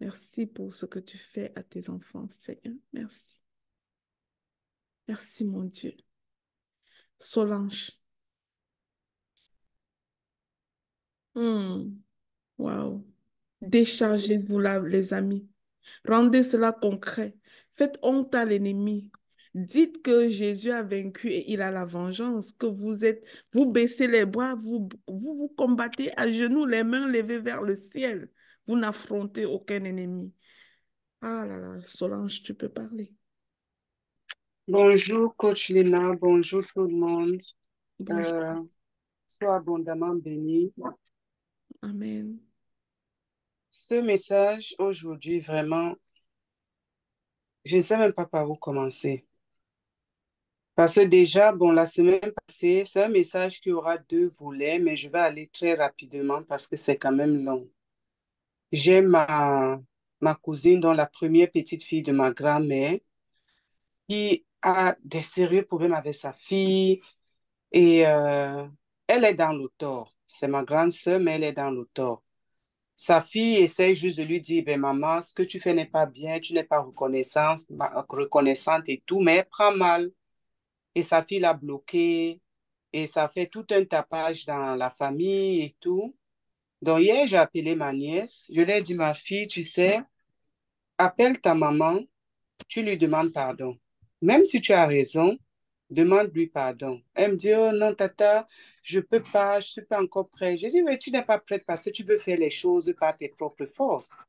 Merci pour ce que tu fais à tes enfants, Seigneur. Merci. Merci, mon Dieu. Solange. Hmm. Wow. Déchargez-vous là, les amis. Rendez cela concret. Faites honte à l'ennemi. Dites que Jésus a vaincu et il a la vengeance, que vous baissez les bras, vous combattez à genoux, les mains levées vers le ciel. Vous n'affrontez aucun ennemi. Ah là là, Solange, tu peux parler. Bonjour, coach Lina. Bonjour tout le monde. Bonjour. Euh, Sois abondamment béni. Amen. Ce message aujourd'hui, vraiment, je ne sais même pas par où commencer. Parce que déjà, bon, la semaine passée, c'est un message qui aura deux volets, mais je vais aller très rapidement parce que c'est quand même long. J'ai ma cousine, dont la première petite fille de ma grand-mère, qui a des sérieux problèmes avec sa fille. Et elle est dans le tort. C'est ma grande sœur, mais elle est dans le tort. Sa fille essaie juste de lui dire, ben, maman, ce que tu fais n'est pas bien, tu n'es pas reconnaissante et tout, mais elle prend mal. Et sa fille l'a bloquée et ça fait tout un tapage dans la famille et tout. Donc hier, j'ai appelé ma nièce. Je lui ai dit, ma fille, tu sais, appelle ta maman, tu lui demandes pardon. Même si tu as raison, demande-lui pardon. Elle me dit, oh non, tata, je peux pas, je suis pas encore prête. J'ai dit, mais tu n'es pas prête parce que tu veux faire les choses par tes propres forces.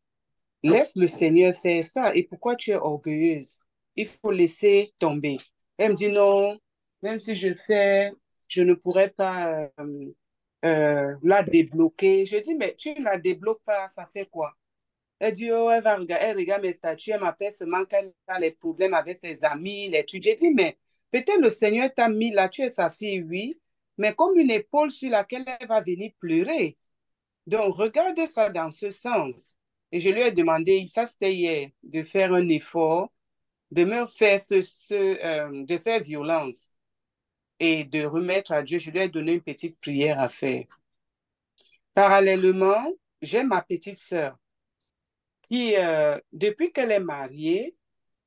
Laisse le Seigneur faire ça. Et pourquoi tu es orgueilleuse? Il faut laisser tomber. Elle me dit, non, même si je fais, je ne pourrais pas la débloquer. Je dis, mais tu ne la débloques pas, ça fait quoi? Elle dit, oh, elle regarde mes statuts, elle m'appelle seulement qu'elle a les problèmes avec ses amis, l'étude. J'ai dit, mais peut-être le Seigneur t'a mis là, tu es sa fille, oui, mais comme une épaule sur laquelle elle va venir pleurer. Donc, regarde ça dans ce sens. Et je lui ai demandé, ça c'était hier, de faire un effort, de me faire de faire violence et de remettre à Dieu. Je lui ai donné une petite prière à faire. Parallèlement, j'ai ma petite sœur qui, depuis qu'elle est mariée,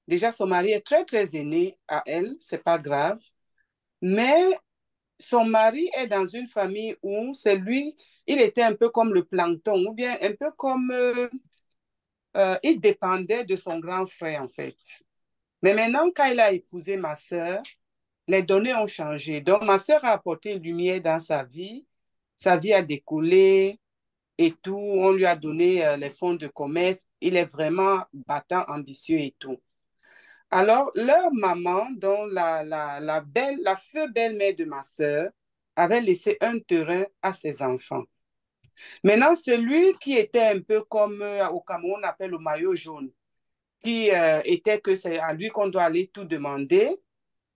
déjà son mari est très, très aîné à elle, c'est pas grave, mais son mari est dans une famille où c'est lui, il était un peu comme le plancton, ou bien un peu comme, il dépendait de son grand frère en fait. Mais maintenant, quand il a épousé ma sœur, les données ont changé. Donc, ma sœur a apporté une lumière dans sa vie a décollé, et tout. On lui a donné les fonds de commerce. Il est vraiment battant, ambitieux et tout. Alors, leur maman, dont la feu belle-mère de ma sœur, avait laissé un terrain à ses enfants. Maintenant, celui qui était un peu comme au Cameroun, on appelle le maillot jaune, qui était que c'est à lui qu'on doit aller tout demander.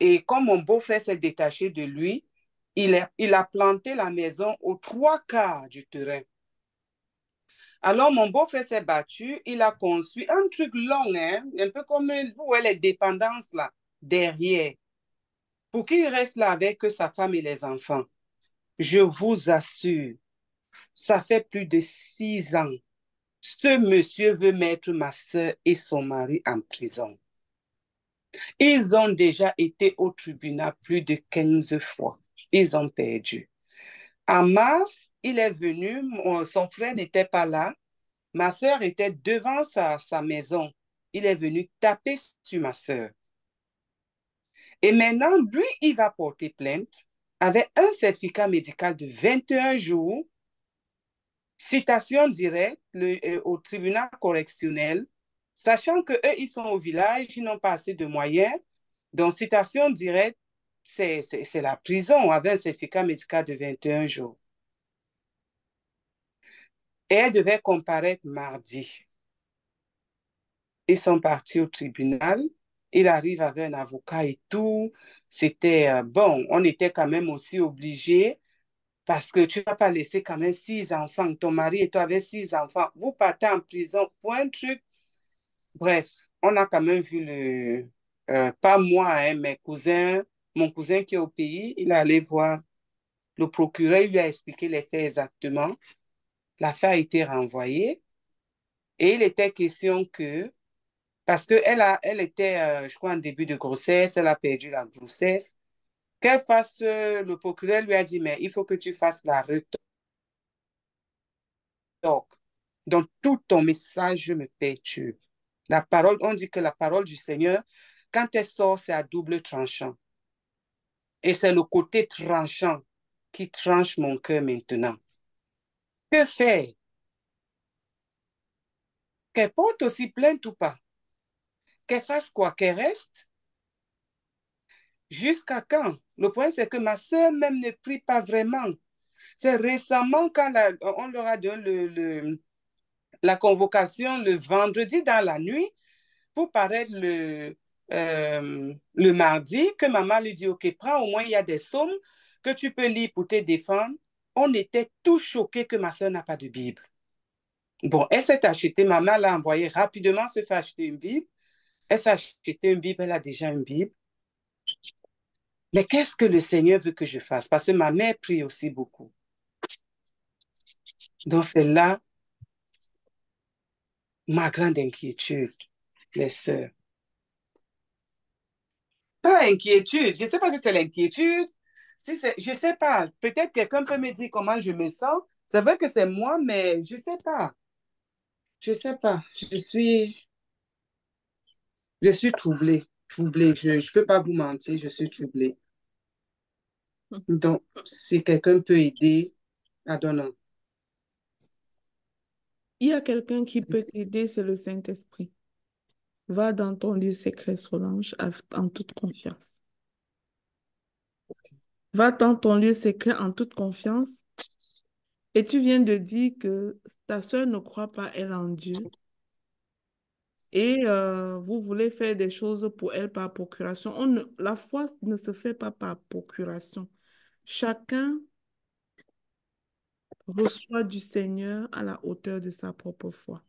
Et comme mon beau-frère s'est détaché de lui, il a planté la maison aux trois quarts du terrain. Alors, mon beau-frère s'est battu, il a conçu un truc long, hein, un peu comme vous voyez les dépendances là, derrière, pour qu'il reste là avec sa femme et les enfants. Je vous assure, ça fait plus de 6 ans. Ce monsieur veut mettre ma soeur et son mari en prison. Ils ont déjà été au tribunal plus de 15 fois. Ils ont perdu. En mars, il est venu, son frère n'était pas là. Ma sœur était devant sa maison. Il est venu taper sur ma sœur. Et maintenant, lui, il va porter plainte avec un certificat médical de 21 jours, citation directe au tribunal correctionnel, sachant qu'eux, ils sont au village, ils n'ont pas assez de moyens. Donc, citation directe, c'est la prison avec un certificat médical de 21 jours. Et elle devait comparaître mardi. Ils sont partis au tribunal. Il arrive avec un avocat et tout. C'était bon, on était quand même aussi obligés parce que tu ne vas pas laisser quand même 6 enfants. Ton mari et toi avec 6 enfants. Vous partez en prison pour un truc. Bref, on a quand même vu pas moi, hein, mes cousins, mon cousin qui est au pays, il est allé voir le procureur, il lui a expliqué les faits exactement. L'affaire a été renvoyée et il était question que parce qu'elle était, je crois, en début de grossesse, elle a perdu la grossesse. Qu'elle fasse, le procureur lui a dit, mais il faut que tu fasses la rétorque. Donc, tout ton message me perturbe. La parole, on dit que la parole du Seigneur, quand elle sort, c'est à double tranchant. Et c'est le côté tranchant qui tranche mon cœur maintenant. Que faire? Qu'elle porte aussi plainte ou pas? Qu'elle fasse quoi? Qu'elle reste? Jusqu'à quand? Le point, c'est que ma sœur même ne prie pas vraiment. C'est récemment quand on leur a donné la convocation le vendredi dans la nuit pour paraître le mardi que maman lui dit, OK, prends au moins, il y a des psaumes que tu peux lire pour te défendre. On était tous choqués que ma soeur n'a pas de Bible. Bon, elle s'est achetée, maman l'a envoyé rapidement se faire acheter une Bible. Elle s'est acheté une Bible, elle a déjà une Bible. Mais qu'est-ce que le Seigneur veut que je fasse? Parce que ma mère prie aussi beaucoup. Donc, c'est là ma grande inquiétude, les sœurs. Pas inquiétude. Je ne sais pas si c'est l'inquiétude. Si c'est, je ne sais pas. Peut-être quelqu'un peut me dire comment je me sens. C'est vrai que c'est moi, mais je ne sais pas. Je ne sais pas. Je suis troublée. Troublée. Je ne peux pas vous mentir. Je suis troublée. Donc, si quelqu'un peut aider, adonnons. Il y a quelqu'un qui peut t'aider, c'est le Saint-Esprit. Va dans ton lieu secret, Solange, en toute confiance. Va dans ton lieu secret en toute confiance. Et tu viens de dire que ta soeur ne croit pas, elle, en Dieu. et vous voulez faire des choses pour elle par procuration. La foi ne se fait pas par procuration. Chacun reçoit du Seigneur à la hauteur de sa propre foi.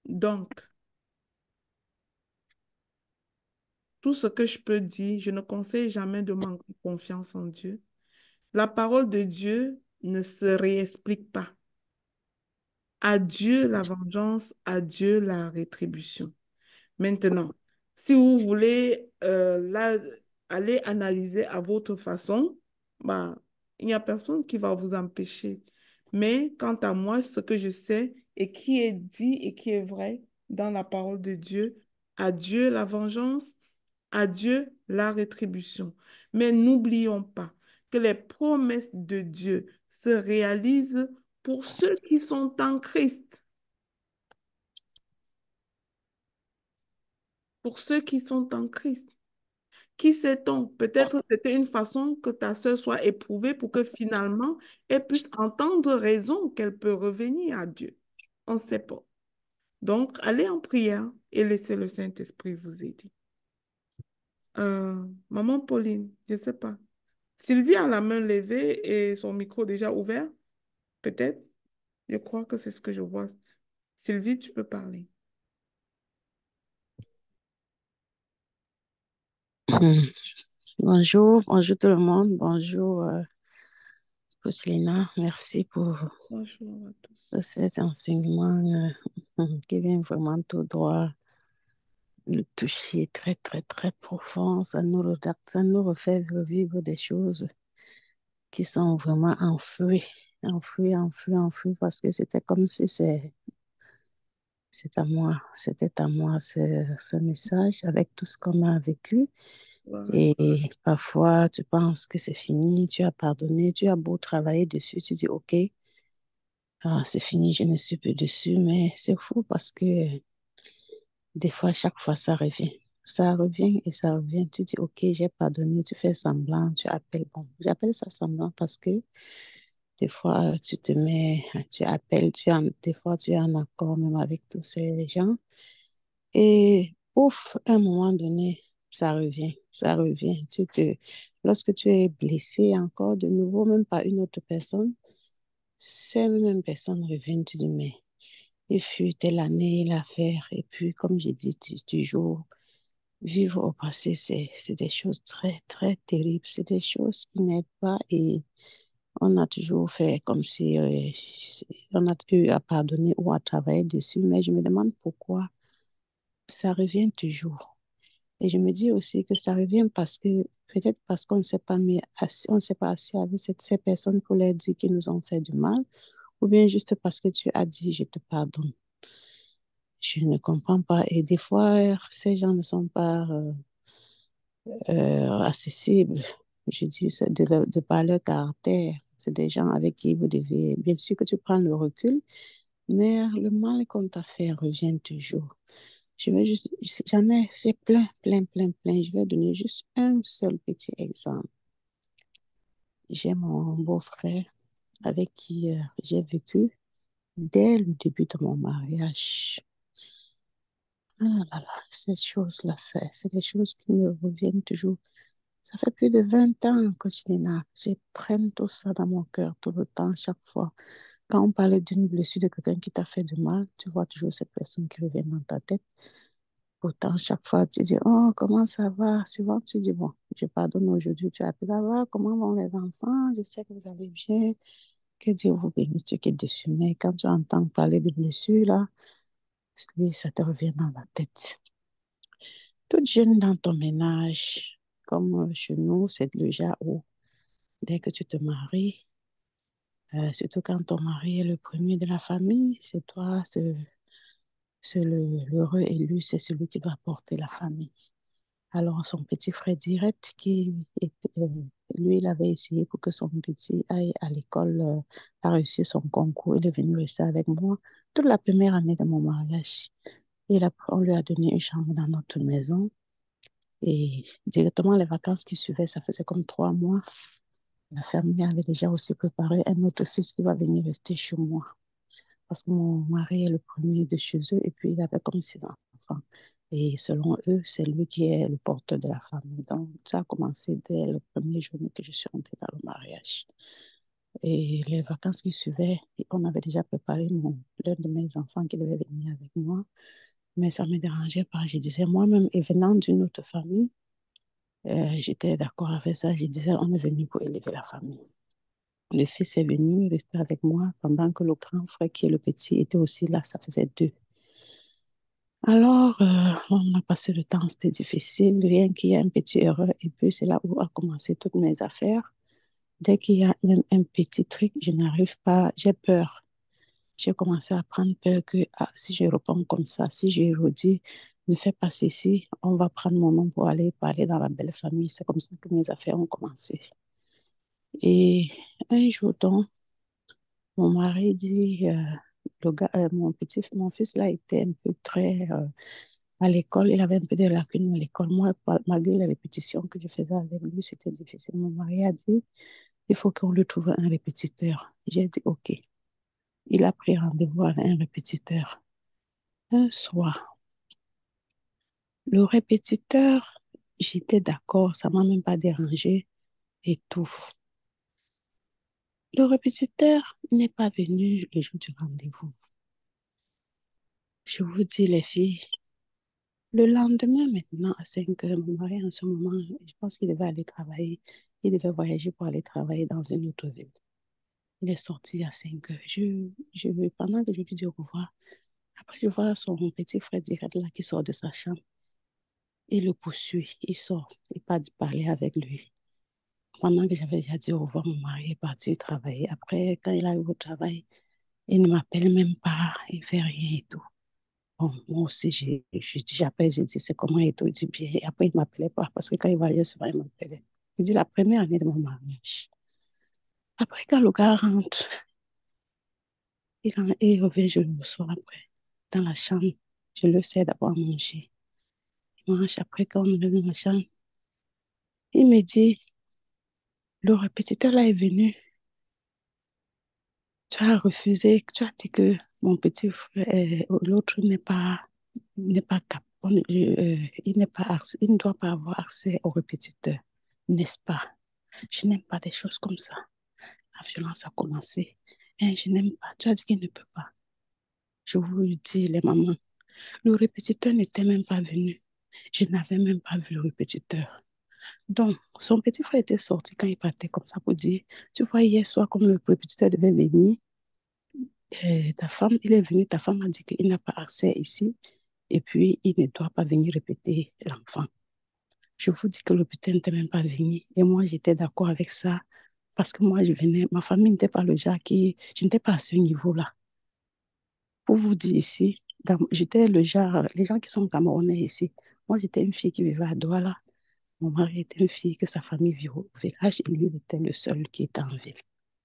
Donc, tout ce que je peux dire, je ne conseille jamais de manquer confiance en Dieu. La parole de Dieu ne se réexplique pas. À Dieu la vengeance, à Dieu la rétribution. Maintenant, si vous voulez aller analyser à votre façon, bah, il n'y a personne qui va vous empêcher. Mais quant à moi, ce que je sais et qui est dit et qui est vrai dans la parole de Dieu, à Dieu la vengeance, à Dieu la rétribution. Mais n'oublions pas que les promesses de Dieu se réalisent pour ceux qui sont en Christ. Pour ceux qui sont en Christ. Qui sait-on? Peut-être c'était une façon que ta sœur soit éprouvée pour que finalement elle puisse entendre raison qu'elle peut revenir à Dieu. On ne sait pas. Donc, allez en prière et laissez le Saint-Esprit vous aider. Maman Pauline, je ne sais pas. Sylvie a la main levée et son micro déjà ouvert, peut-être. Je crois que c'est ce que je vois. Sylvie, tu peux parler. Bonjour, bonjour tout le monde. Bonjour, Poselina. Merci Bonjour à tous. pour cet enseignement qui vient vraiment tout droit nous toucher très, très, très profond. Ça nous refait revivre des choses qui sont vraiment enfouies, enfouies, enfouies, enfouies, parce que c'était comme si c'était à moi ce message avec tout ce qu'on a vécu. Voilà. Et parfois, tu penses que c'est fini, tu as pardonné, tu as beau travailler dessus, tu dis, OK, c'est fini, je ne suis plus dessus, mais c'est fou parce que des fois, chaque fois, ça revient. Ça revient et ça revient. Tu dis, OK, j'ai pardonné, tu fais semblant, tu appelles. Bon, j'appelle ça semblant parce que des fois, tu te mets, tu appelles, des fois, tu es en accord même avec tous ces gens. Et ouf, à un moment donné, ça revient, ça revient. Lorsque tu es blessé encore de nouveau, même par une autre personne, ces mêmes personnes reviennent, tu dis, mais il fut telle année l'affaire. Et puis, comme j'ai dit toujours, vivre au passé, c'est des choses très, très terribles. C'est des choses qui n'aident pas et on a toujours fait comme si on a eu à pardonner ou à travailler dessus. Mais je me demande pourquoi ça revient toujours. Et je me dis aussi que ça revient parce que, peut-être parce qu'on ne s'est pas on ne s'est pas assis avec ces personnes pour leur dire qu'ils nous ont fait du mal, ou bien juste parce que tu as dit, je te pardonne. Je ne comprends pas. Et des fois, ces gens ne sont pas accessibles. Je dis de par leur caractère. C'est des gens avec qui vous devez, bien sûr que tu prends le recul, mais le mal qu'on t'a fait revient toujours. J'ai plein, plein, plein, plein. Je vais donner juste un seul petit exemple. J'ai mon beau-frère avec qui j'ai vécu dès le début de mon mariage. Ah là là, ces choses-là, c'est des choses qui me reviennent toujours. Ça fait plus de 20 ans, Coach Nina. Je traîne tout ça dans mon cœur tout le temps, chaque fois. Quand on parlait d'une blessure de quelqu'un qui t'a fait du mal, tu vois toujours cette personne qui revient dans ta tête. Pourtant, chaque fois, tu dis, oh, comment ça va? Souvent, tu dis, bon, je pardonne aujourd'hui, tu appelles, ça va, comment vont les enfants? J'espère que vous allez bien. Que Dieu vous bénisse, tu es dessus. Mais quand tu entends parler de blessure, là, oui, ça te revient dans la tête. Toute jeune dans ton ménage, comme chez nous, c'est le genre où, dès que tu te maries, surtout quand ton mari est le premier de la famille, c'est toi, c'est l'heureux élu, c'est celui qui doit porter la famille. Alors, son petit frère direct, lui, il avait essayé pour que son petit aille à l'école, a réussi son concours. Il est venu rester avec moi toute la première année de mon mariage. Et là, on lui a donné une chambre dans notre maison. Et directement, les vacances qui suivaient, ça faisait comme 3 mois. La famille avait déjà aussi préparé un autre fils qui va venir rester chez moi. parce que mon mari est le premier de chez eux et puis il avait comme 6 enfants. Et selon eux, c'est lui qui est le porteur de la famille. Donc, ça a commencé dès le premier jour que je suis entrée dans le mariage. Et les vacances qui suivaient, on avait déjà préparé l'un de mes enfants qui devait venir avec moi. Mais ça ne me dérangeait pas. Je disais moi-même, et venant d'une autre famille, j'étais d'accord avec ça. Je disais, on est venu pour élever la famille. Le fils est venu rester avec moi pendant que le grand frère, qui est le petit, était aussi là. Ça faisait deux. Alors, on a passé le temps, c'était difficile. Rien qu'il y ait un petit erreur. Et puis, c'est là où a commencé toutes mes affaires. Dès qu'il y a même un petit truc, je n'arrive pas, j'ai peur. J'ai commencé à prendre peur que si je réponds comme ça, si je redis, ne fais pas ceci, on va prendre mon nom pour aller parler dans la belle famille. C'est comme ça que mes affaires ont commencé. Et un jour, donc, mon mari dit, mon fils là était un peu très à l'école, il avait un peu de lacunes à l'école. Moi, malgré les répétitions que je faisais avec lui, c'était difficile. Mon mari a dit, il faut qu'on lui trouve un répétiteur. J'ai dit, OK. Il a pris rendez-vous avec un répétiteur. Un soir, le répétiteur, j'étais d'accord, ça m'a même pas dérangé et tout. Le répétiteur n'est pas venu le jour du rendez-vous. Je vous dis, les filles, le lendemain, maintenant, à 5 heures, mon mari, en ce moment, je pense qu'il devait aller travailler. Il devait voyager pour aller travailler dans une autre ville. Il est sorti à 5 heures. Pendant que je lui dis au revoir, après, je vois son petit frère direct là qui sort de sa chambre. Il le poursuit. Il sort. Il part parler avec lui. Pendant que j'avais déjà dit au revoir, mon mari est parti travailler. Après, quand il arrive au travail, il ne m'appelle même pas. Il ne fait rien et tout. Bon, moi aussi, j'appelle, j'ai dit, c'est comment et tout. Il dit bien. Et après, il ne m'appelait pas parce que quand il voyait souvent, il m'appelait. Il dit la première année de mon mariage. Après, quand le gars rentre, il revient, je le reçois après, dans la chambre. Je le sais d'abord à manger. Il mange. Après, quand on est dans la chambre, il me dit, le répétiteur là est venu. Tu as refusé, tu as dit que mon petit frère, l'autre n'est pas capable, il ne doit pas avoir accès au répétiteur, n'est-ce pas? Je n'aime pas des choses comme ça. La violence a commencé. Hein, je n'aime pas. Tu as dit qu'il ne peut pas. Je vous le dis, les mamans, le répétiteur n'était même pas venu. Je n'avais même pas vu le répétiteur. Donc, son petit frère était sorti quand il partait comme ça pour dire, tu vois, hier soir, comme le répétiteur devait venir, ta femme, il est venu, ta femme a dit qu'il n'a pas accès ici et puis il ne doit pas venir répéter l'enfant. Je vous dis que l'hôpital n'était même pas venu et moi j'étais d'accord avec ça parce que moi je venais, ma famille n'était pas le genre qui, je n'étais pas à ce niveau-là. Pour vous dire ici, j'étais le genre, les gens qui sont camerounais ici, moi j'étais une fille qui vivait à Douala, mon mari était une fille que sa famille vit au village et lui il était le seul qui était en ville.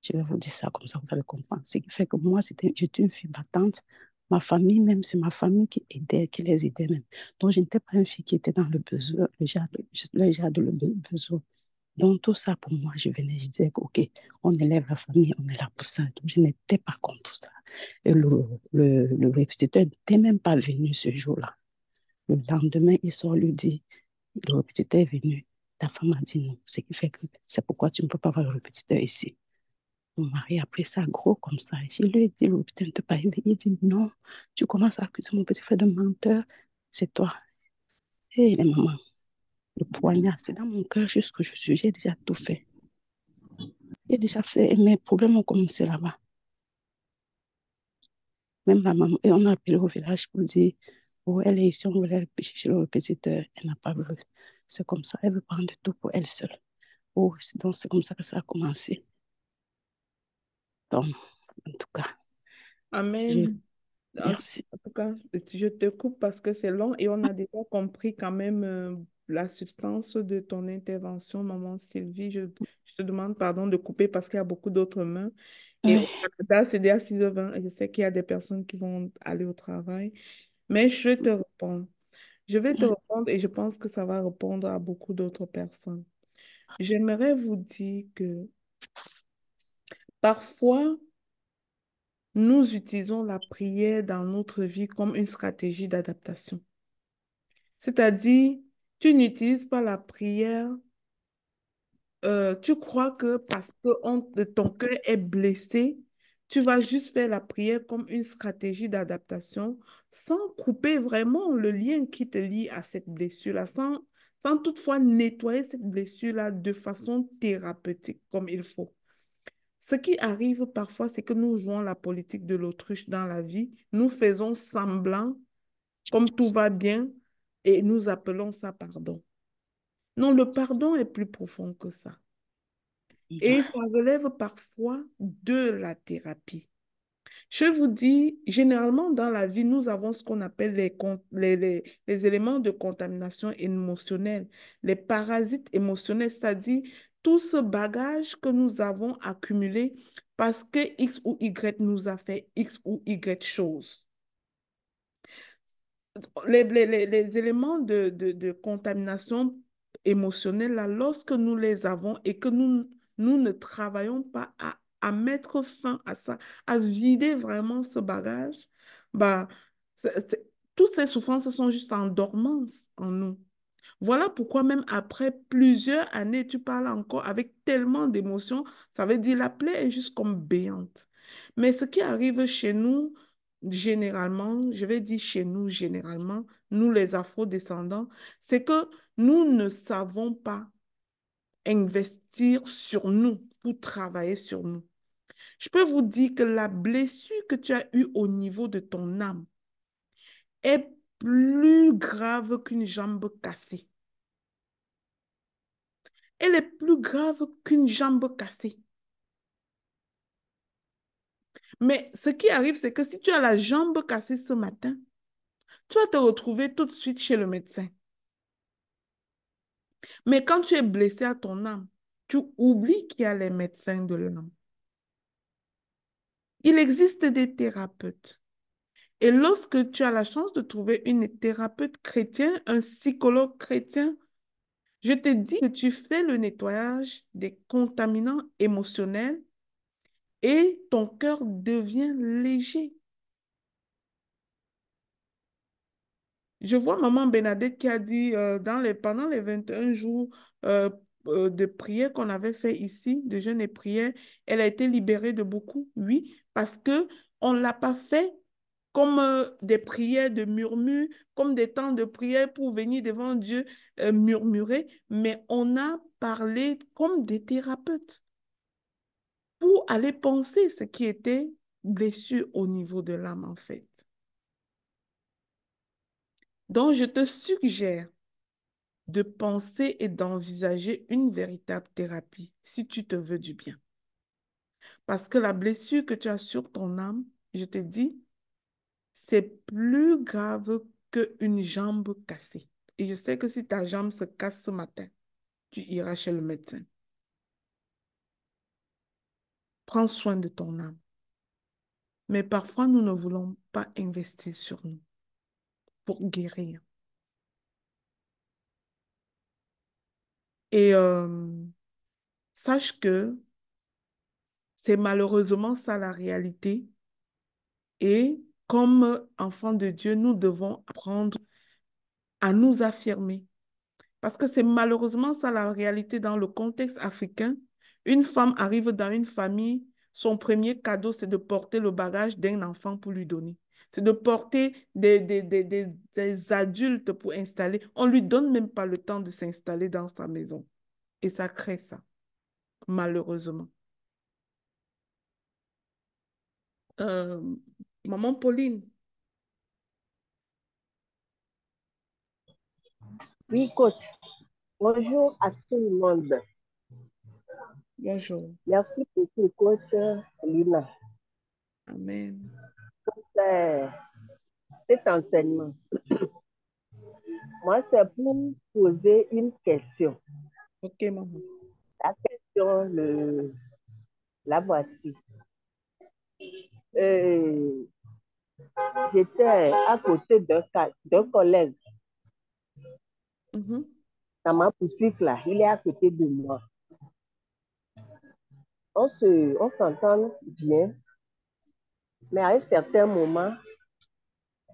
Je vais vous dire ça comme ça, vous allez comprendre. Ce qui fait que moi, j'étais une fille battante. Ma famille, même, c'est ma famille qui aidait, qui les aidait même. Donc, je n'étais pas une fille qui était dans le besoin, le genre de besoin. Donc, tout ça, pour moi, je venais, je disais, OK, on élève la famille, on est là pour ça. Donc, je n'étais pas contre tout ça. Et le répétiteur n'était même pas venu ce jour-là. Le lendemain, il sort, lui dit, le répétiteur est venu. Ta femme a dit non. Ce qui fait que c'est pourquoi tu ne peux pas avoir le répétiteur ici. Mon mari a pris ça gros comme ça. Je lui ai dit, putain, ne pas éveillé. Il dit, non, tu commences à accuser mon petit frère de menteur. C'est toi. Et les mamans, le poignard, c'est dans mon cœur jusque je suis. J'ai déjà tout fait. J'ai déjà fait. Et mes problèmes ont commencé là-bas. Même la maman. Et on a appelé au village pour dire, oh, elle est ici, on voulait chercher le répétiteur. Elle n'a pas voulu. C'est comme ça. Elle veut prendre tout pour elle seule. Oh, donc c'est comme ça que ça a commencé. Donc, en tout cas, je Amen. En merci. tout cas, je te coupe parce que c'est long et on a déjà compris quand même la substance de ton intervention, maman Sylvie. Je te demande pardon de couper parce qu'il y a beaucoup d'autres mains. Et au Oui, Canada, c'est déjà 6h20 et je sais qu'il y a des personnes qui vont aller au travail. Mais je te réponds. Je vais te répondre et je pense que ça va répondre à beaucoup d'autres personnes. J'aimerais vous dire que parfois, nous utilisons la prière dans notre vie comme une stratégie d'adaptation. C'est-à-dire, tu n'utilises pas la prière, tu crois que parce que ton cœur est blessé, tu vas juste faire la prière comme une stratégie d'adaptation sans couper vraiment le lien qui te lie à cette blessure-là, sans toutefois nettoyer cette blessure-là de façon thérapeutique comme il faut. Ce qui arrive parfois, c'est que nous jouons la politique de l'autruche dans la vie. Nous faisons semblant comme tout va bien et nous appelons ça pardon. Non, le pardon est plus profond que ça. Et ça relève parfois de la thérapie. Je vous dis, généralement dans la vie, nous avons ce qu'on appelle les éléments de contamination émotionnelle, les parasites émotionnels, c'est-à-dire tout ce bagage que nous avons accumulé parce que X ou Y nous a fait X ou Y chose. Les éléments de contamination émotionnelle, là, lorsque nous les avons et que nous ne travaillons pas à mettre fin à ça, à vider vraiment ce bagage, bah, toutes ces souffrances sont juste en dormance en nous. Voilà pourquoi même après plusieurs années, tu parles encore avec tellement d'émotions, ça veut dire la plaie est juste comme béante. Mais ce qui arrive chez nous, généralement, je vais dire chez nous généralement, nous les afro-descendants, c'est que nous ne savons pas investir sur nous pour travailler sur nous. Je peux vous dire que la blessure que tu as eue au niveau de ton âme est plus grave qu'une jambe cassée. Elle est plus grave qu'une jambe cassée. Mais ce qui arrive, c'est que si tu as la jambe cassée ce matin, tu vas te retrouver tout de suite chez le médecin. Mais quand tu es blessé à ton âme, tu oublies qu'il y a les médecins de l'âme. Il existe des thérapeutes. Et lorsque tu as la chance de trouver une thérapeute chrétien, un psychologue chrétien, je te dis que tu fais le nettoyage des contaminants émotionnels et ton cœur devient léger. Je vois Maman Bénadette qui a dit pendant les 21 jours de prière qu'on avait fait ici, de jeûne et prière, elle a été libérée de beaucoup. Oui, parce que on ne l'a pas fait comme des prières de murmure, comme des temps de prière pour venir devant Dieu murmurer, mais on a parlé comme des thérapeutes pour aller penser ce qui était blessure au niveau de l'âme en fait. Donc, je te suggère de penser et d'envisager une véritable thérapie si tu te veux du bien. Parce que la blessure que tu as sur ton âme, je te dis, c'est plus grave qu'une jambe cassée. Et je sais que si ta jambe se casse ce matin, tu iras chez le médecin. Prends soin de ton âme. Mais parfois, nous ne voulons pas investir sur nous pour guérir. Et sache que c'est malheureusement ça la réalité. Et comme enfants de Dieu, nous devons apprendre à nous affirmer. Parce que c'est malheureusement ça la réalité dans le contexte africain. Une femme arrive dans une famille, son premier cadeau, c'est de porter le bagage d'un enfant pour lui donner. C'est de porter des adultes pour installer. On ne lui donne même pas le temps de s'installer dans sa maison. Et ça crée ça, malheureusement. Euh, Maman Pauline, Oui, coach. Bonjour à tout le monde. bonjour. Merci beaucoup, coach Lina, Amen. pour cet enseignement. Moi, c'est pour poser une question. Ok, maman. La question, la voici. J'étais à côté d'un collègue Mhm. dans ma boutique, là. Il est à côté de moi. On s'entend bien. Mais à un certain moment,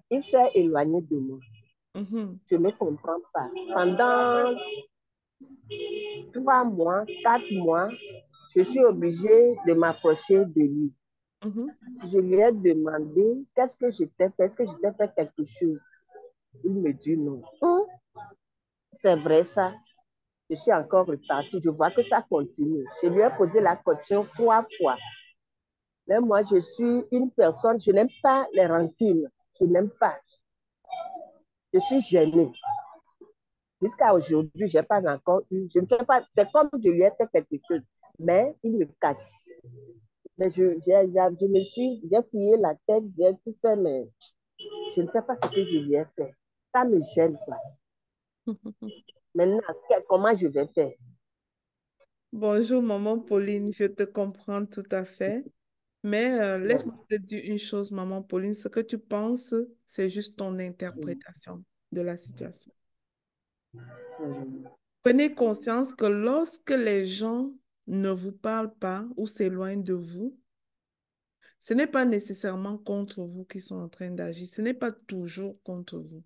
il s'est éloigné de moi. Je ne comprends pas. Pendant 3 mois, 4 mois, je suis obligée de m'approcher de lui. Je lui ai demandé qu'est-ce que je t'ai fait, est-ce que je t'ai fait quelque chose? Il me dit non. C'est vrai ça. Je suis encore repartie. Je vois que ça continue. Je lui ai posé la question 3 fois. Mais moi, je suis une personne, je n'aime pas les rancunes. Je n'aime pas. Je suis gênée. Jusqu'à aujourd'hui, je n'ai pas encore eu. Je ne sais pas. C'est comme je lui ai fait quelque chose. Mais il me cache. Mais j'ai fouillé la tête, j'ai tout fait, mais je ne sais pas ce que je lui ai fait. Ça me gêne, quoi. Maintenant, comment je vais faire? Bonjour, maman Pauline, je te comprends tout à fait. Mais laisse-moi te dire une chose, maman Pauline, ce que tu penses, c'est juste ton interprétation de la situation. Prenez conscience que lorsque les gens ne vous parlent pas ou s'éloignent de vous, ce n'est pas nécessairement contre vous qu'ils sont en train d'agir, ce n'est pas toujours contre vous.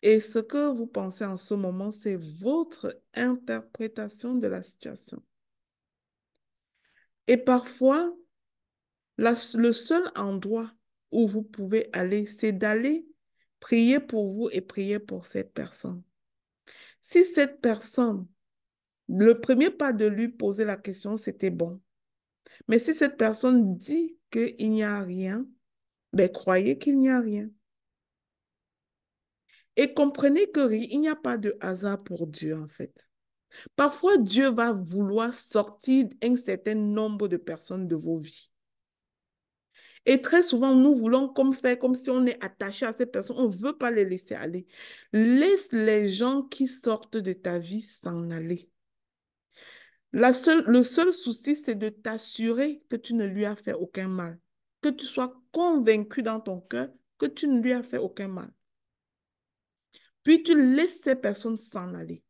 Et ce que vous pensez en ce moment, c'est votre interprétation de la situation. Et parfois, le seul endroit où vous pouvez aller, c'est d'aller prier pour vous et prier pour cette personne. Si cette personne, le premier pas de lui poser la question, c'était bon. Mais si cette personne dit qu'il n'y a rien, ben croyez qu'il n'y a rien. Et comprenez il n'y a pas de hasard pour Dieu, en fait. Parfois, Dieu va vouloir sortir un certain nombre de personnes de vos vies. Et très souvent, nous voulons faire comme si on est attaché à ces personnes. On ne veut pas les laisser aller. Laisse les gens qui sortent de ta vie s'en aller. Le seul souci, c'est de t'assurer que tu ne lui as fait aucun mal. Que tu sois convaincu dans ton cœur que tu ne lui as fait aucun mal. Puis tu laisses ces personnes s'en aller.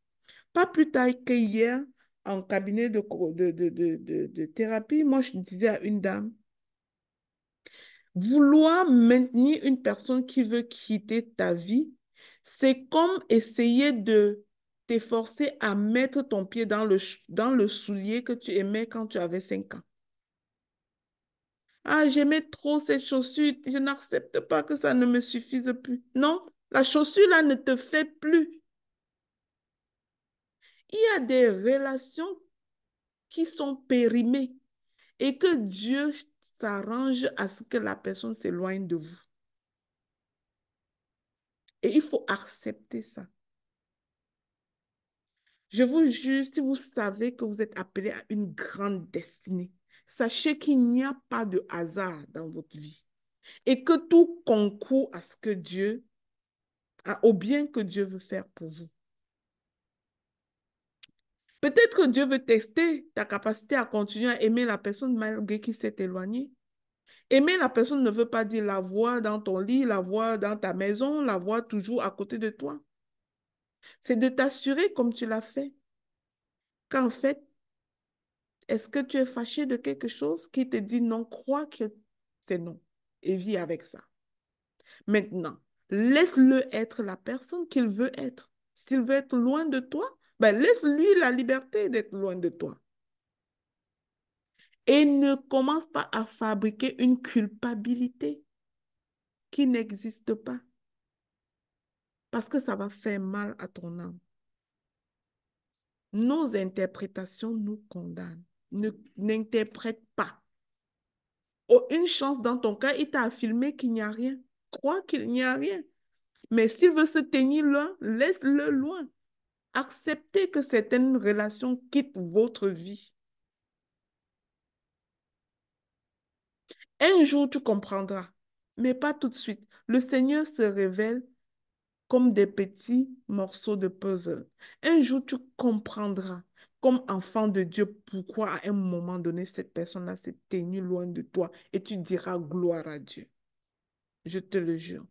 Pas plus tard qu'hier, en cabinet de thérapie, moi, je disais à une dame, vouloir maintenir une personne qui veut quitter ta vie, c'est comme essayer de t'efforcer à mettre ton pied dans le soulier que tu aimais quand tu avais 5 ans. Ah, j'aimais trop cette chaussure, je n'accepte pas que ça ne me suffise plus. Non, la chaussure là ne te fait plus. Il y a des relations qui sont périmées et que Dieu s'arrange à ce que la personne s'éloigne de vous. Et il faut accepter ça. Je vous jure, si vous savez que vous êtes appelé à une grande destinée, sachez qu'il n'y a pas de hasard dans votre vie et que tout concourt à ce que au bien que Dieu veut faire pour vous. Peut-être que Dieu veut tester ta capacité à continuer à aimer la personne malgré qu'il s'est éloigné. Aimer la personne ne veut pas dire la voir dans ton lit, la voir dans ta maison, la voir toujours à côté de toi. C'est de t'assurer, comme tu l'as fait, qu'en fait, est-ce que tu es fâché de quelque chose qui te dit non, crois que c'est non et vis avec ça. Maintenant, laisse-le être la personne qu'il veut être. S'il veut être loin de toi, ben laisse-lui la liberté d'être loin de toi. Et ne commence pas à fabriquer une culpabilité qui n'existe pas parce que ça va faire mal à ton âme. Nos interprétations nous condamnent. N'interprète pas. Oh, une chance dans ton cas, il t'a affirmé qu'il n'y a rien. Crois qu'il n'y a rien. Mais s'il veut se tenir loin, laisse-le loin. Acceptez que certaines relations quittent votre vie. Un jour, tu comprendras, mais pas tout de suite. Le Seigneur se révèle comme des petits morceaux de puzzle. Un jour, tu comprendras, comme enfant de Dieu, pourquoi à un moment donné, cette personne-là s'est tenue loin de toi et tu diras gloire à Dieu. Je te le jure.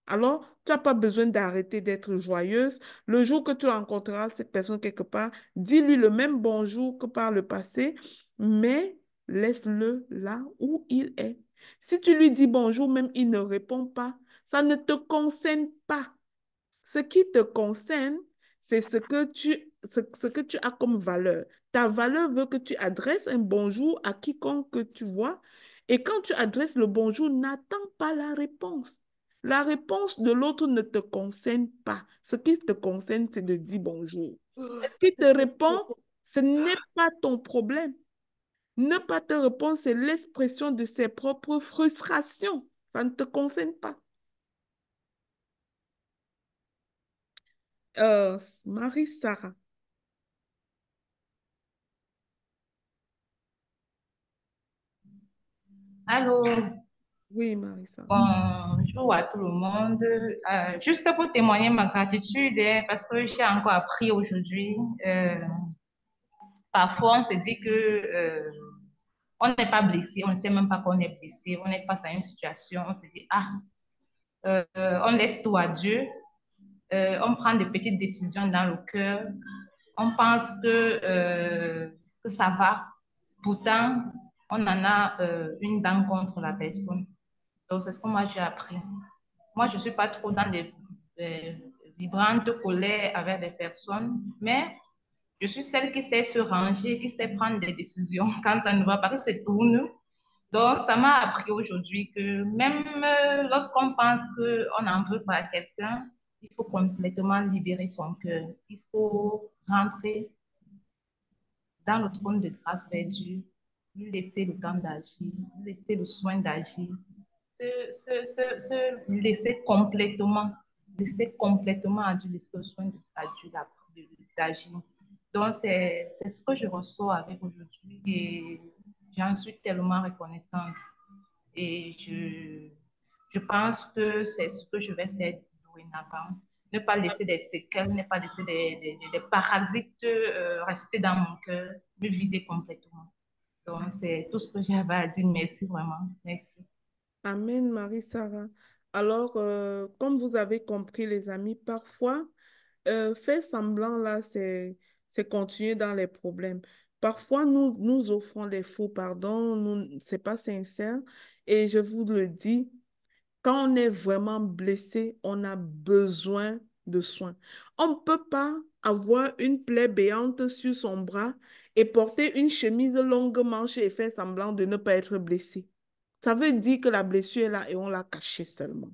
Alors, tu n'as pas besoin d'arrêter d'être joyeuse. Le jour que tu rencontreras cette personne quelque part, dis-lui le même bonjour que par le passé, mais laisse-le là où il est. Si tu lui dis bonjour, même il ne répond pas, ça ne te concerne pas. Ce qui te concerne, c'est ce que tu as comme valeur. Ta valeur veut que tu adresses un bonjour à quiconque que tu vois. Et quand tu adresses le bonjour, n'attends pas la réponse. La réponse de l'autre ne te concerne pas. Ce qui te concerne, c'est de dire bonjour. Est-ce qu'il te répond? Ce n'est pas ton problème. Ne pas te répondre, c'est l'expression de ses propres frustrations. Ça ne te concerne pas. Marie-Sarah. Allô, Oui, Marie-Sarah. bonjour à tout le monde. Juste pour témoigner ma gratitude, hein, parce que j'ai encore appris aujourd'hui. Parfois, on se dit que on n'est pas blessé, on ne sait même pas qu'on est blessé. On est face à une situation, on se dit, on laisse tout à Dieu. On prend de petites décisions dans le cœur. On pense que ça va. Pourtant, on en a une dent contre la personne. Donc, c'est ce que moi j'ai appris. Moi, je ne suis pas trop dans des vibrantes colères avec des personnes, mais je suis celle qui sait se ranger, qui sait prendre des décisions quand on ne va pas, qui se tourne. Donc, ça m'a appris aujourd'hui que même lorsqu'on pense qu'on en veut pas à quelqu'un, il faut complètement libérer son cœur. Il faut rentrer dans le trône de grâce vers Dieu, lui laisser le temps d'agir, lui laisser le soin d'agir, se laisser complètement à Dieu, laisser le soin à Dieu d'agir. Donc, c'est ce que je ressens avec aujourd'hui et j'en suis tellement reconnaissante. Et je pense que c'est ce que je vais faire dorénavant. Ne pas laisser des séquelles, ne pas laisser des parasites rester dans mon cœur, me vider complètement. Donc, c'est tout ce que j'avais à dire. Merci vraiment. Merci. Amen, Marie-Sarah. Alors, comme vous avez compris, les amis, parfois, faire semblant là, c'est continuer dans les problèmes. Parfois, nous offrons des faux pardons, c'est pas sincère. Et je vous le dis, quand on est vraiment blessé, on a besoin de soins. On ne peut pas avoir une plaie béante sur son bras et porter une chemise longue manche et faire semblant de ne pas être blessé. Ça veut dire que la blessure est là et on l'a cachée seulement.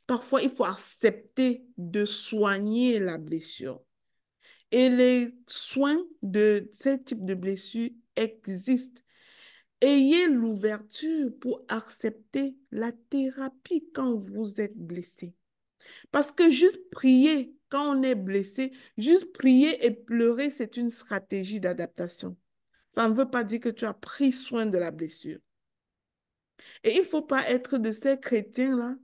Parfois, il faut accepter de soigner la blessure. Et les soins de ce type de blessure existent. Ayez l'ouverture pour accepter la thérapie quand vous êtes blessé. Parce que juste prier quand on est blessé, juste prier et pleurer, c'est une stratégie d'adaptation. Ça ne veut pas dire que tu as pris soin de la blessure. Et il ne faut pas être de ces chrétiens-là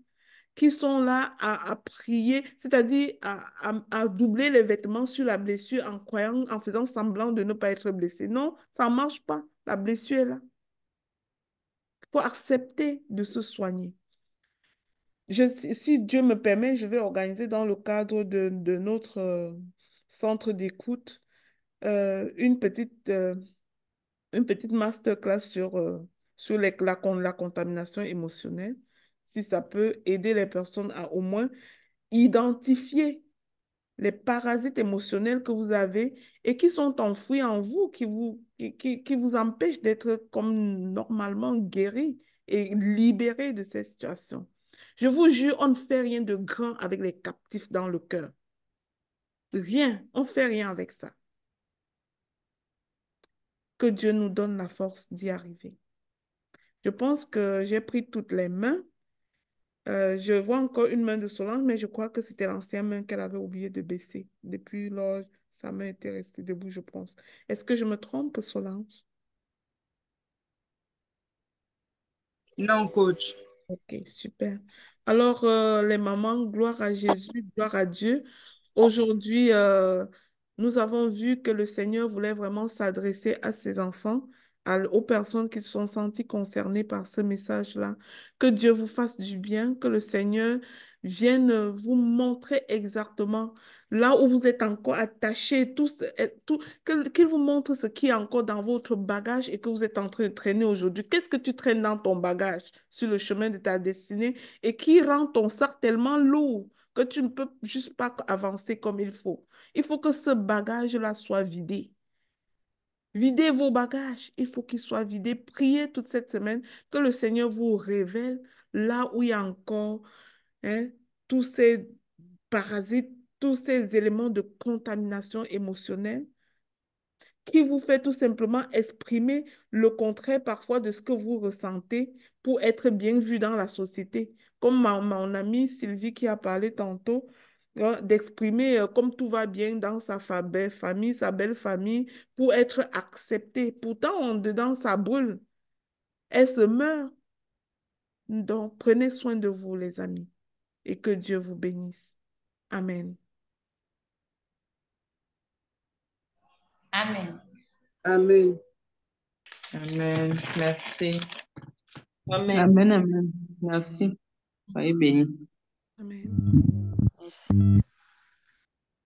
qui sont là à prier, c'est-à-dire à doubler les vêtements sur la blessure en croyant, en faisant semblant de ne pas être blessé. Non, ça ne marche pas. La blessure est là. Il faut accepter de se soigner. Si Dieu me permet, je vais organiser dans le cadre de notre centre d'écoute une une petite masterclass sur la contamination émotionnelle, si ça peut aider les personnes à au moins identifier les parasites émotionnels que vous avez et qui sont enfouis en vous, qui vous empêchent d'être comme normalement guéri et libéré de ces situations. Je vous jure, on ne fait rien de grand avec les captifs dans le cœur. Rien, on ne fait rien avec ça. Que Dieu nous donne la force d'y arriver. Je pense que j'ai pris toutes les mains. Je vois encore une main de Solange, mais je crois que c'était l'ancienne main qu'elle avait oublié de baisser. Depuis lors, sa main était restée debout, je pense. Est-ce que je me trompe, Solange? Non, coach. Ok, super. Alors, les mamans, gloire à Jésus, gloire à Dieu. Aujourd'hui, nous avons vu que le Seigneur voulait vraiment s'adresser à ses enfants, aux personnes qui se sont senties concernées par ce message-là. Que Dieu vous fasse du bien, que le Seigneur viennent vous montrer exactement là où vous êtes encore attaché, qu'ils vous montrent ce qui est encore dans votre bagage et que vous êtes en train de traîner aujourd'hui. Qu'est-ce que tu traînes dans ton bagage sur le chemin de ta destinée et qui rend ton sac tellement lourd que tu ne peux juste pas avancer comme il faut. Il faut que ce bagage-là soit vidé. Videz vos bagages. Il faut qu'ils soient vidés. Priez toute cette semaine que le Seigneur vous révèle là où il y a encore hein, tous ces parasites, tous ces éléments de contamination émotionnelle qui vous fait tout simplement exprimer le contraire parfois de ce que vous ressentez pour être bien vu dans la société. Comme mon amie Sylvie qui a parlé tantôt, d'exprimer comme tout va bien dans belle famille, sa belle famille, pour être acceptée. Pourtant, en dedans, ça brûle. Elle se meurt. Donc, prenez soin de vous, les amis, et que Dieu vous bénisse. Amen. Amen. Amen. Amen. Merci. Amen. Amen. Merci. Soyez bénis. Amen. Merci.